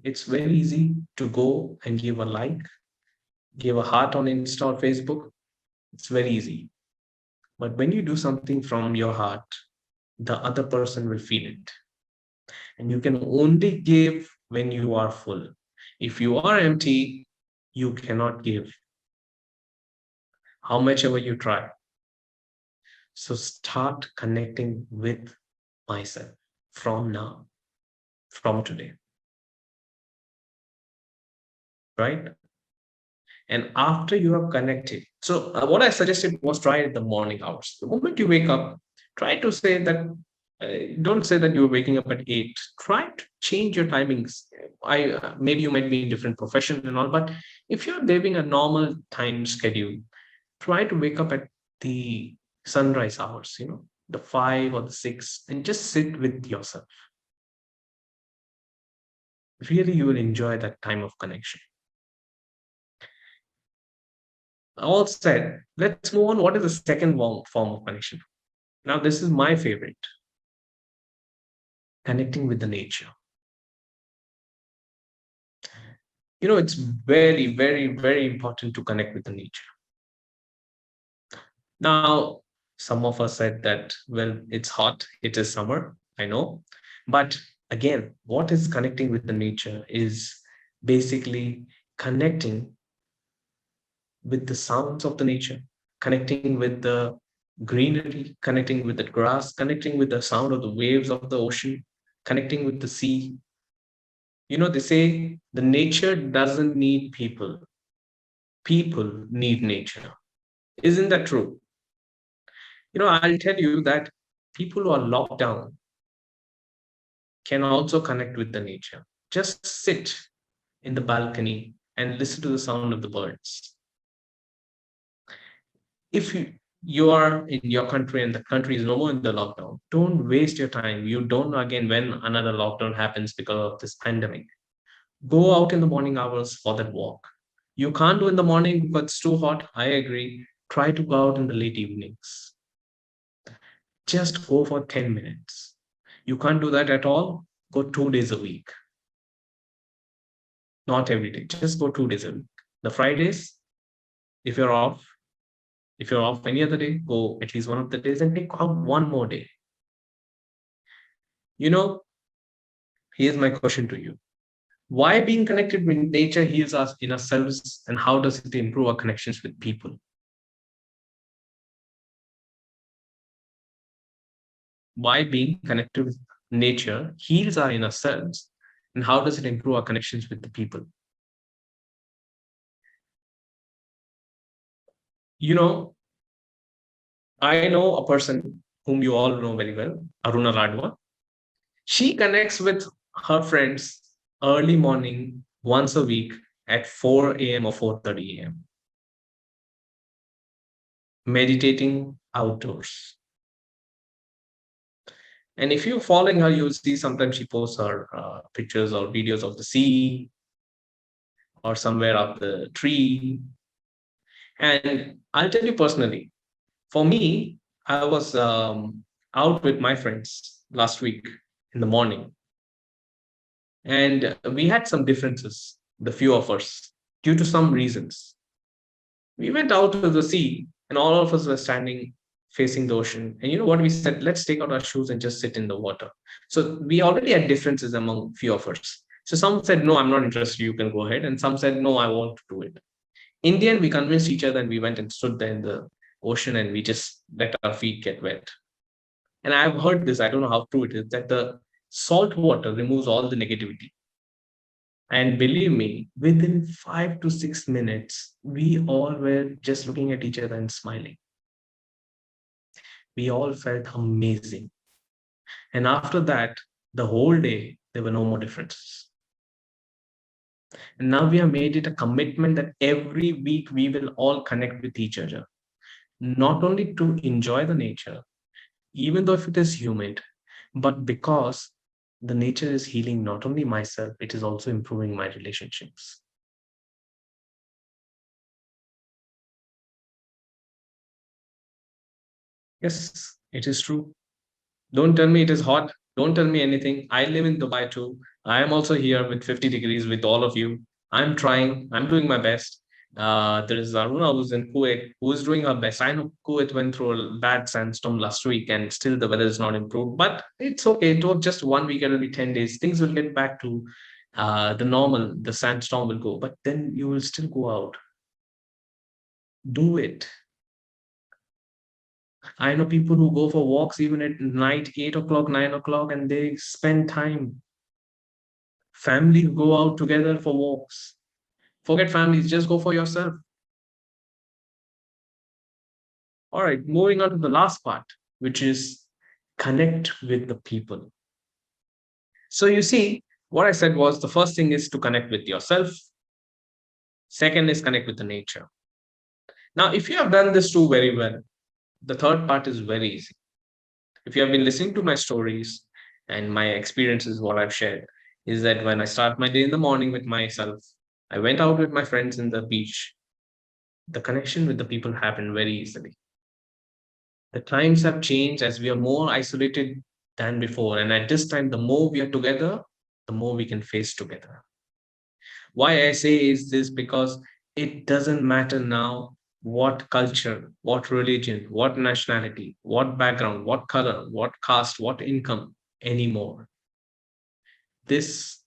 It's very easy to go and give a like, give a heart on Insta or Facebook. It's very easy. But when you do something from your heart, the other person will feel it. And you can only give when you are full. If you are empty, you cannot give. how much ever you try. So start connecting with myself from now, from today, right? And after you have connected, so what I suggested was try it the morning hours. The moment you wake up, try to say that, don't say that you're waking up at 8. Try to change your timings. Maybe you might be in different profession and all, but if you're living a normal time schedule, try to wake up at the sunrise hours, the 5 or the 6, and just sit with yourself. Really, you will enjoy that time of connection. All said, let's move on. What is the second form of connection? Now, this is my favorite, connecting with the nature. It's very, very, very important to connect with the nature. Now, some of us said that, well, it's hot, it is summer, I know. But again, what is connecting with the nature is basically connecting with the sounds of the nature, connecting with the greenery, connecting with the grass, connecting with the sound of the waves of the ocean, connecting with the sea. They say the nature doesn't need people. People need nature. Isn't that true? I'll tell you that people who are locked down can also connect with the nature. Just sit in the balcony and listen to the sound of the birds. If you are in your country and the country is no more in the lockdown, don't waste your time. You don't know again when another lockdown happens because of this pandemic. Go out in the morning hours for that walk. You can't do in the morning because it's too hot. I agree. Try to go out in the late evenings. Just go for 10 minutes. You can't do that at all. Go 2 days a week. Not every day. Just go 2 days a week. The Fridays, if you're off, any other day, go at least one of the days and take out one more day. Here's my question to you. Why being connected with nature heals us in ourselves, and how does it improve our connections with people? Why being connected with nature heals our inner selves, and how does it improve our connections with the people? I know a person whom you all know very well, Aruna Radwa. She connects with her friends early morning once a week at 4 a.m. or 4:30 a.m. meditating outdoors. And if you're following her, you'll see sometimes she posts her pictures or videos of the sea or somewhere up the tree. And I'll tell you personally, for me, I was out with my friends last week in the morning. And we had some differences, the few of us, due to some reasons. We went out to the sea, and all of us were standing facing the ocean. And you know what we said? Let's take out our shoes and just sit in the water. So we already had differences among few of us. So some said, no, I'm not interested. You can go ahead. And some said, no, I want to do it. In the end, we convinced each other and we went and stood there in the ocean and we just let our feet get wet. And I've heard this, I don't know how true it is, that the salt water removes all the negativity. And believe me, within 5 to 6 minutes, we all were just looking at each other and smiling. We all felt amazing. And after that, the whole day, there were no more differences. And now we have made it a commitment that every week we will all connect with each other, not only to enjoy the nature, even though if it is humid, but because the nature is healing not only myself, it is also improving my relationships. Yes, it is true. Don't tell me it is hot. Don't tell me anything. I live in Dubai too. I am also here with 50 degrees with all of you. I'm trying. I'm doing my best. There is Aruna who's in Kuwait who is doing her best. I know Kuwait went through a bad sandstorm last week and still the weather is not improved, but it's okay. It was just 1 week, it'll be 10 days. Things will get back to the normal. The sandstorm will go, but then you will still go out. Do it. I know people who go for walks even at night, 8 o'clock, 9 o'clock, and they spend time. Families go out together for walks. Forget families, just go for yourself. All right, moving on to the last part, which is connect with the people. So you see, what I said was the first thing is to connect with yourself. Second is connect with the nature. Now, if you have done this two very well, the third part is very easy. If you have been listening to my stories and my experiences, what I've shared is that when I start my day in the morning with myself, I went out with my friends in the beach. The connection with the people happened very easily. The times have changed as we are more isolated than before. And at this time, the more we are together, the more we can face together. Why I say is this because it doesn't matter now what culture, what religion, what nationality, what background, what color, what caste, what income anymore. This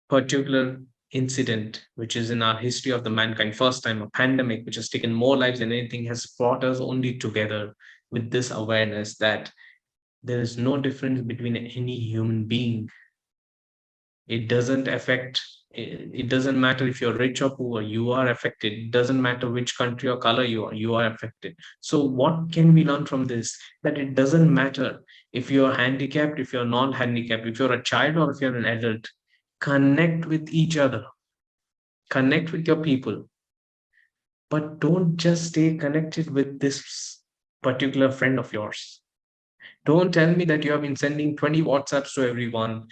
particular incident, which is in our history of the mankind, first time a pandemic, which has taken more lives than anything, has brought us only together with this awareness that there is no difference between any human being. It doesn't affect, it doesn't matter if you're rich or poor, you are affected. It doesn't matter which country or color you are affected. So what can we learn from this? That it doesn't matter if you're handicapped, if you're non-handicapped, if you're a child or if you're an adult. Connect with each other, connect with your people, but don't just stay connected with this particular friend of yours. Don't tell me that you have been sending 20 WhatsApps to everyone,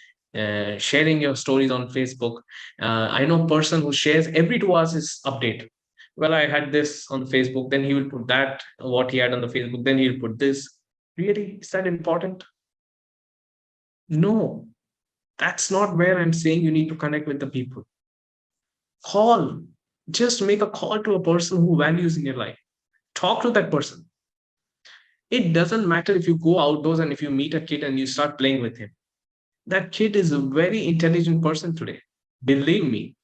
sharing your stories on Facebook. I know a person who shares every 2 hours his update. Well, I had this on Facebook, then he will put that, what he had on the Facebook, then he'll put this. Really? Is that important? No, that's not where I'm saying you need to connect with the people. Call. Just make a call to a person who values in your life. Talk to that person. It doesn't matter if you go outdoors and if you meet a kid and you start playing with him. That kid is a very intelligent person today. Believe me,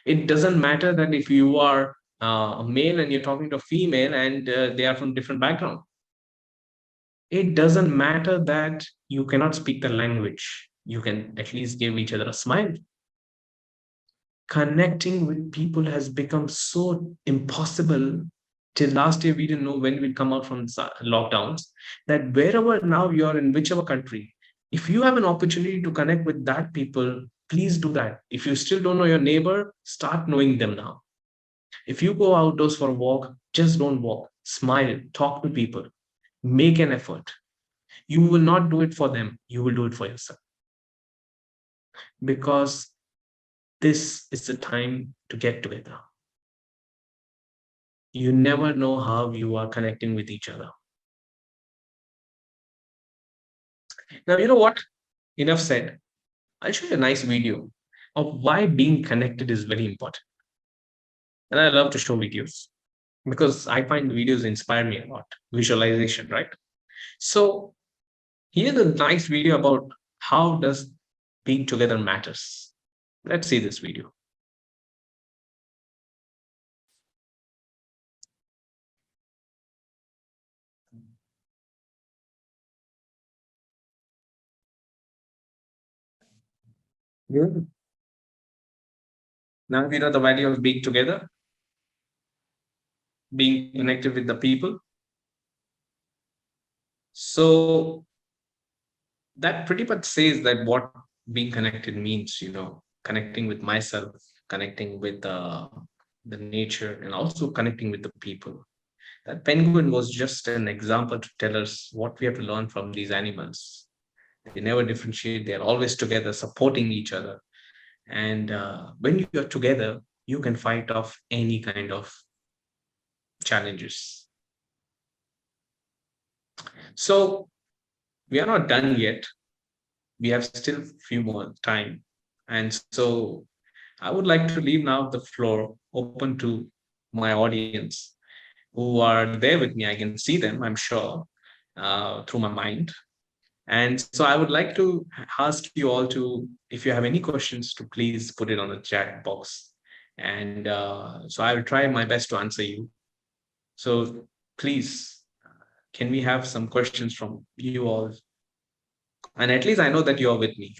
it doesn't matter that if you are a male and you're talking to a female and they are from different background. It doesn't matter that you cannot speak the language. You can at least give each other a smile. Connecting with people has become so impossible. Till last year, we didn't know when we'd come out from lockdowns. That wherever now you're in whichever country, if you have an opportunity to connect with that people, please do that. If you still don't know your neighbor, start knowing them now. If you go outdoors for a walk, just don't walk. Smile, talk to people, make an effort. You will not do it for them, you will do it for yourself. Because this is the time to get together. You never know how you are connecting with each other. Now, you know what? Enough said. I'll show you a nice video of why being connected is very important. And I love to show videos because I find the videos inspire me a lot. Visualization, right? So here's a nice video about how does being together matters. Let's see this video. Good. Now we know the value of being together, being connected with the people. So that pretty much says that what being connected means, connecting with myself, connecting with the nature, and also connecting with the people. That penguin was just an example to tell us what we have to learn from these animals. They never differentiate, they're always together, supporting each other. And when you're together, you can fight off any kind of challenges. So we are not done yet. We have still a few more time. And so I would like to leave now the floor open to my audience who are there with me. I can see them, I'm sure, through my mind. And so I would like to ask you all to, if you have any questions, to please put it on the chat box. And so I will try my best to answer you. So please, can we have some questions from you all? And at least I know that you are with me.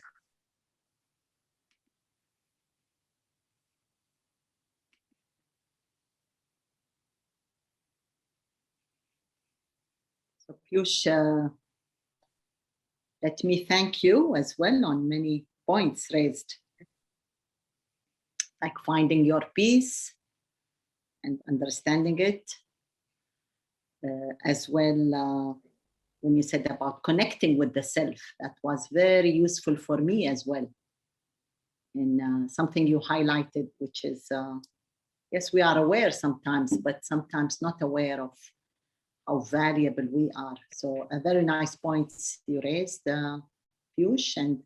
So Piyush, let me thank you as well on many points raised, like finding your peace and understanding it, as well. When you said about connecting with the self, that was very useful for me as well. And something you highlighted, which is, yes, we are aware sometimes, but sometimes not aware of how valuable we are. So a very nice point you raised, Piyush. And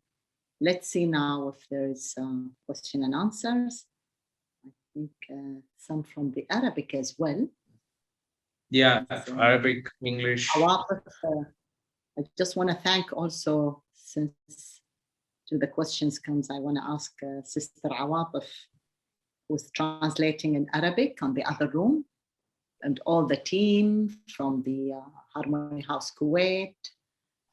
let's see now if there's question and answers. I think some from the Arabic as well. Yeah, Arabic, English. I just want to thank also, since to the questions comes, I want to ask Sister Awatif, who's translating in Arabic on the other room, and all the team from the Harmony House Kuwait,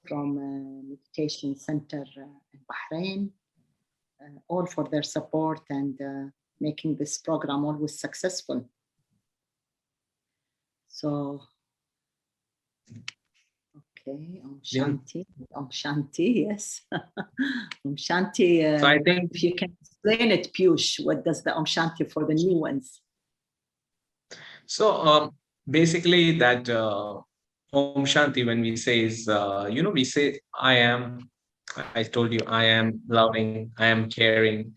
from Meditation Center in Bahrain, all for their support and making this program always successful. So, okay, Om Shanti, Om Shanti, yes. Om Shanti, So I think if you can explain it, Piyush, what does the Om Shanti for the new ones? so. Basically, that Om Shanti, when we say is, we say, I am, I told you, I am loving, I am caring.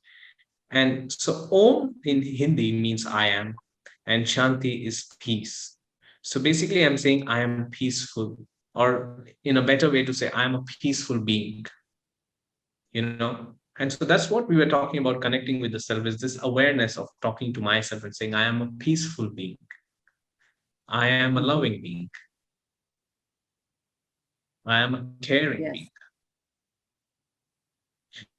And so Om in Hindi means I am, and Shanti is peace. So basically, I'm saying I am peaceful, or in a better way to say, I am a peaceful being, And so that's what we were talking about, connecting with the self, is this awareness of talking to myself and saying, I am a peaceful being. I am a loving being. I am a caring being.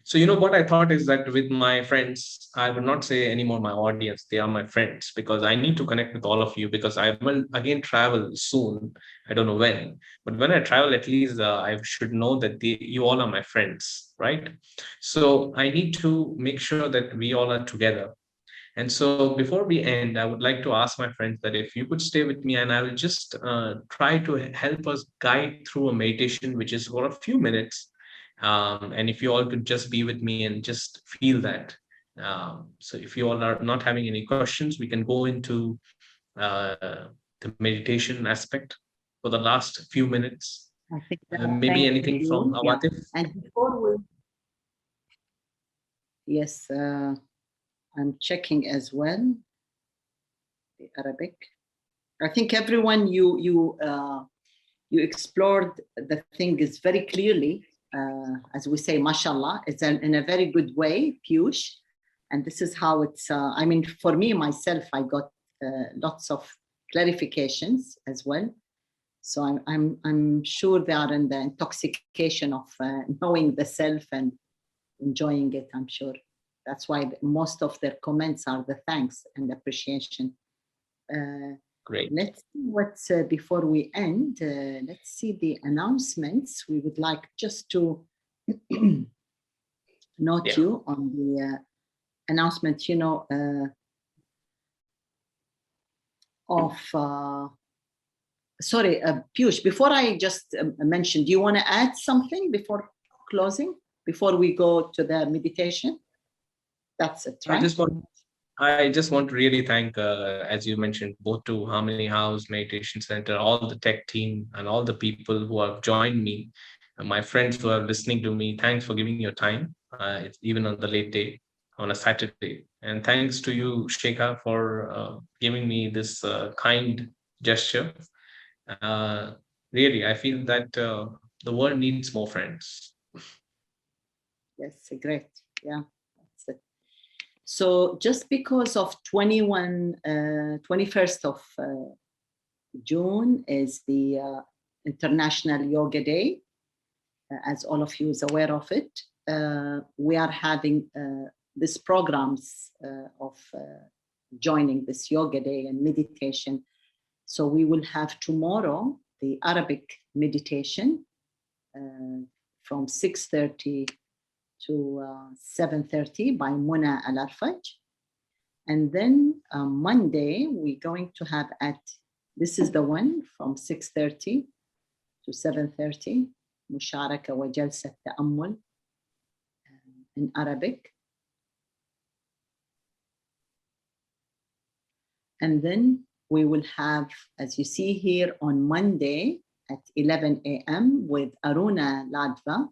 So, what I thought is that with my friends, I will not say anymore my audience, they are my friends, because I need to connect with all of you, because I will again travel soon. I don't know when, but when I travel, at least I should know that you all are my friends, right? So I need to make sure that we all are together. And so before we end, I would like to ask my friends that if you could stay with me, and I will just try to help us guide through a meditation, which is for a few minutes. And if you all could just be with me and just feel that. So if you all are not having any questions, we can go into the meditation aspect for the last few minutes. I think maybe anything from Awatif? Yeah. And before we, yes, I'm checking as well the Arabic. I think everyone you explored the thing is very clearly, as we say, mashallah. It's in a very good way, Piyush. And this is how it's. I mean, for me myself, I got lots of clarifications as well. So I'm sure they are in the intoxication of knowing the self and enjoying it. I'm sure that's why most of their comments are the thanks and appreciation. Great. Let's see what's before we end. Let's see the announcements. We would like just to note you on the announcement, of. Sorry, Piyush, before I just mention, do you want to add something before closing, before we go to the meditation? That's it, right? I just want to really thank, as you mentioned, both to Harmony House, Meditation Center, all the tech team, and all the people who have joined me, and my friends who are listening to me. Thanks for giving your time, it's even on the late day, on a Saturday. And thanks to you, Shekha, for giving me this kind gesture. Really, I feel that the world needs more friends. Yes, great. Yeah, that's it. So just because of 21st of June is the International Yoga Day, as all of you is aware of it, we are having these programs of joining this Yoga Day and meditation. So we will have tomorrow the Arabic meditation from 6:30 to 7:30 by Muna Al-Arfaj. And then Monday, we're going to have this is the one from 6:30 to 7:30, Musharaka wa Jalsa Ta'ammul in Arabic. And then we will have, as you see here, on Monday at 11 a.m. with Aruna Ladva.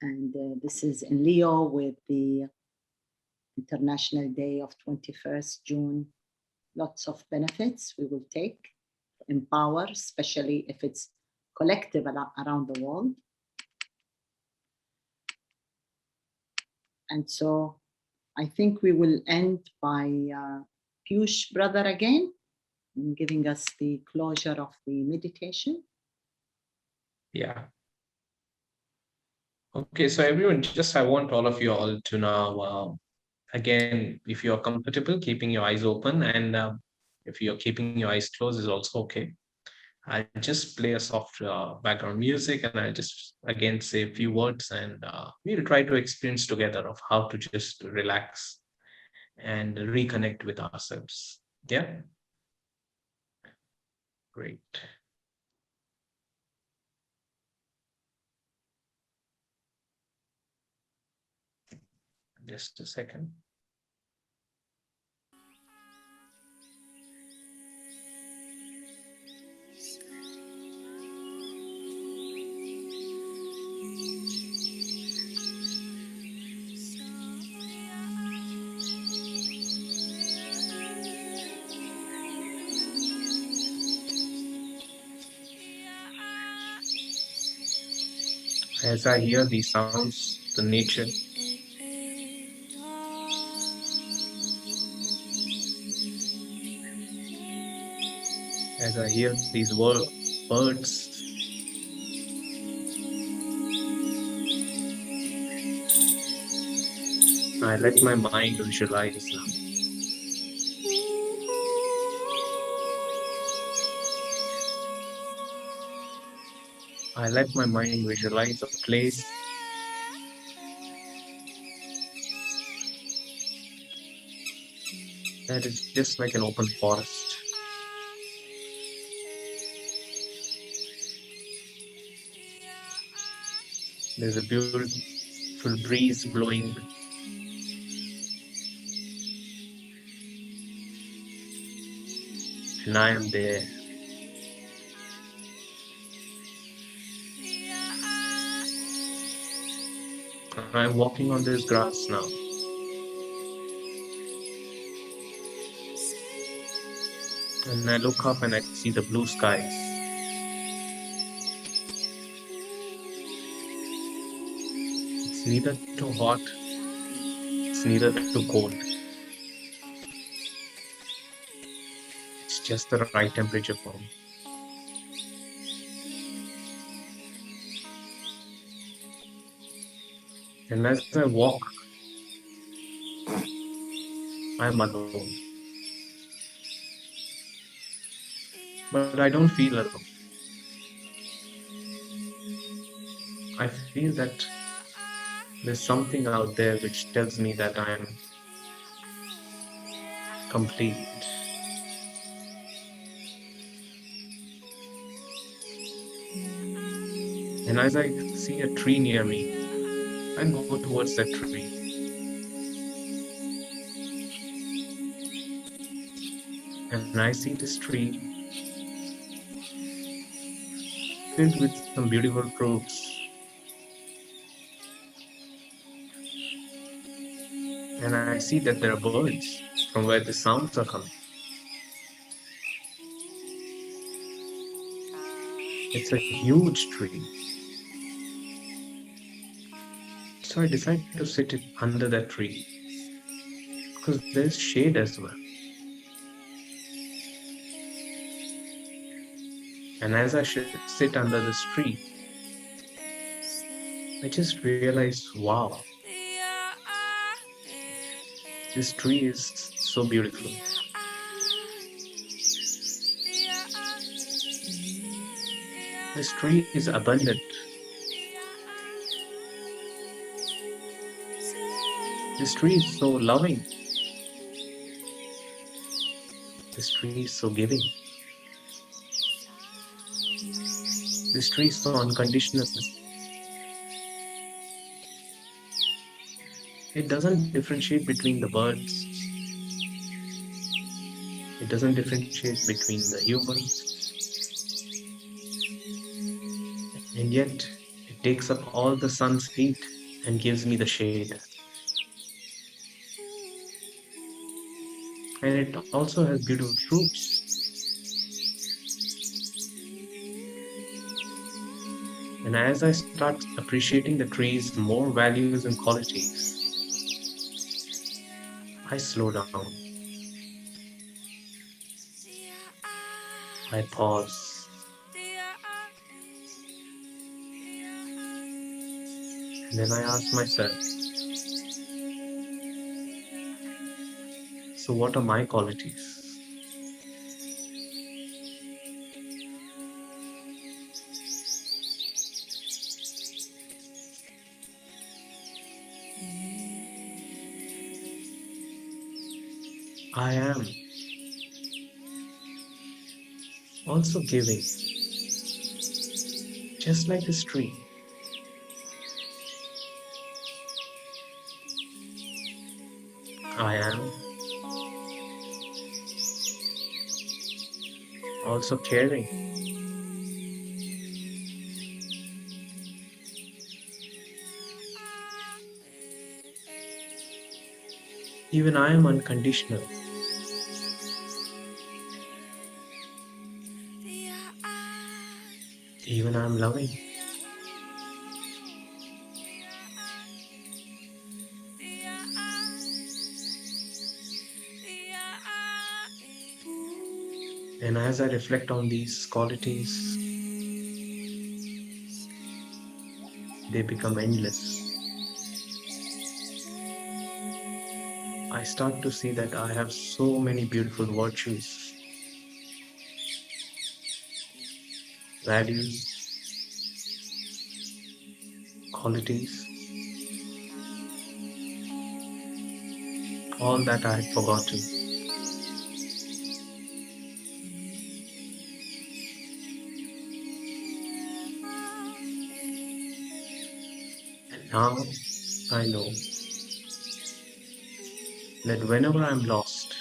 And this is in Leo with the International Day of 21st June. Lots of benefits we will take to empower, especially if it's collective around the world. And so I think we will end by Piyush brother again, giving us the closure of the meditation. Yeah. Okay, so everyone, I want all of you all to now, again, if you're comfortable, keeping your eyes open, and if you're keeping your eyes closed is also okay. I just play a soft background music, and I just again say a few words, and we'll try to experience together of how to just relax and reconnect with ourselves. Yeah. Great. Just a second. As I hear these sounds, the nature, as I hear these birds, I let my mind visualize now. I let my mind visualize a place that is just like an open forest. There's a beautiful breeze blowing. And I am there. I'm walking on this grass now. And I look up and I see the blue skies. It's neither too hot, it's neither too cold. It's just the right temperature for me. And as I walk, I'm alone. But I don't feel alone. I feel that there's something out there which tells me that I'm complete. And as I see a tree near me, I go towards that tree. And I see this tree filled with some beautiful fruits. And I see that there are birds from where the sounds are coming. It's a huge tree. So I decide to sit under that tree because there's shade as well. And as I sit under this tree, I just realized, wow, this tree is so beautiful. This tree is abundant. This tree is so loving. This tree is so giving. This tree is so unconditional. It doesn't differentiate between the birds. It doesn't differentiate between the humans. And yet, it takes up all the sun's heat and gives me the shade. And it also has beautiful fruits. And as I start appreciating the tree's more values and qualities, I slow down. I pause. And then I ask myself, so what are my qualities? I am also giving, just like this tree. I am also caring. Even I am unconditional. Even I am loving. And as I reflect on these qualities, they become endless. I start to see that I have so many beautiful virtues, values, qualities, all that I had forgotten. And now I know that whenever I'm lost,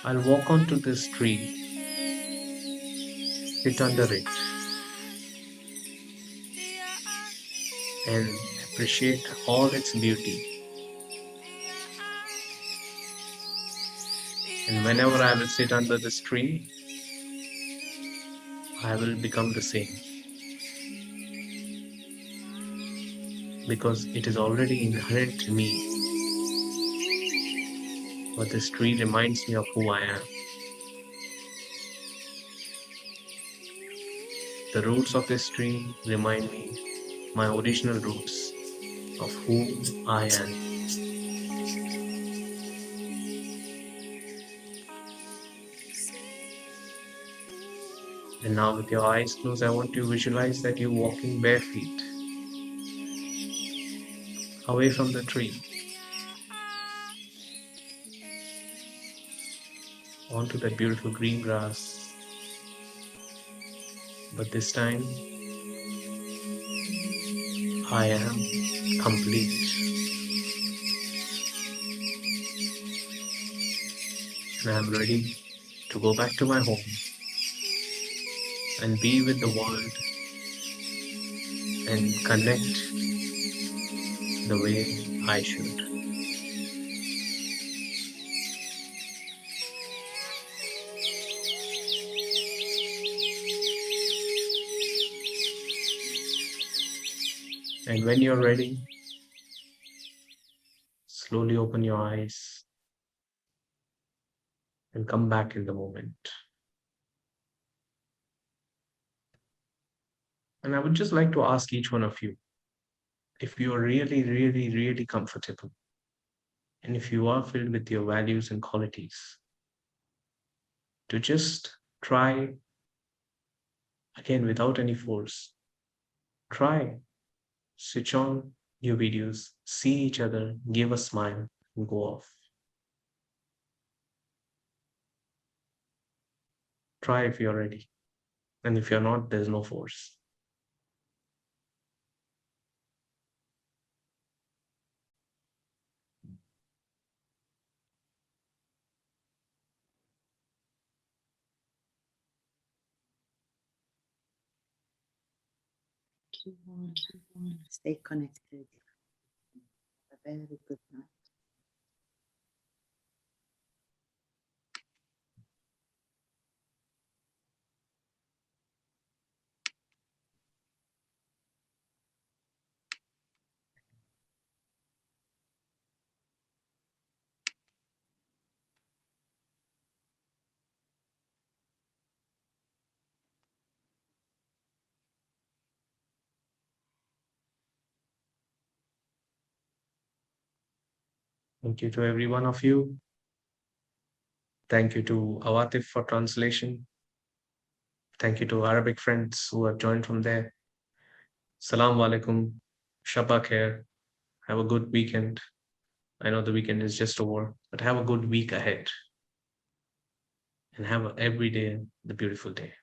I'll walk onto this tree, sit under it, and appreciate all its beauty. And whenever I will sit under this tree, I will become the same. Because it is already inherent to me. But this tree reminds me of who I am. The roots of this tree remind me my original roots of who I am. And now with your eyes closed, I want you to visualize that you're walking bare feet away from the tree onto that beautiful green grass. But this time, I am complete. And I'm ready to go back to my home and be with the world and connect the way I should. And when you're ready, slowly open your eyes and come back in the moment. And I would just like to ask each one of you, if you are really, really, really comfortable, and if you are filled with your values and qualities, to just try again without any force. Try, switch on your videos, see each other, give a smile, and go off. Try if you're ready. And if you're not, there's no force. Keep on, stay connected. A very good night. Thank you to every one of you. Thank you to Awatif for translation. Thank you to Arabic friends who have joined from there. Salaam alaikum. Shabba khair. Have a good weekend. I know the weekend is just over, but have a good week ahead. And have every day the beautiful day.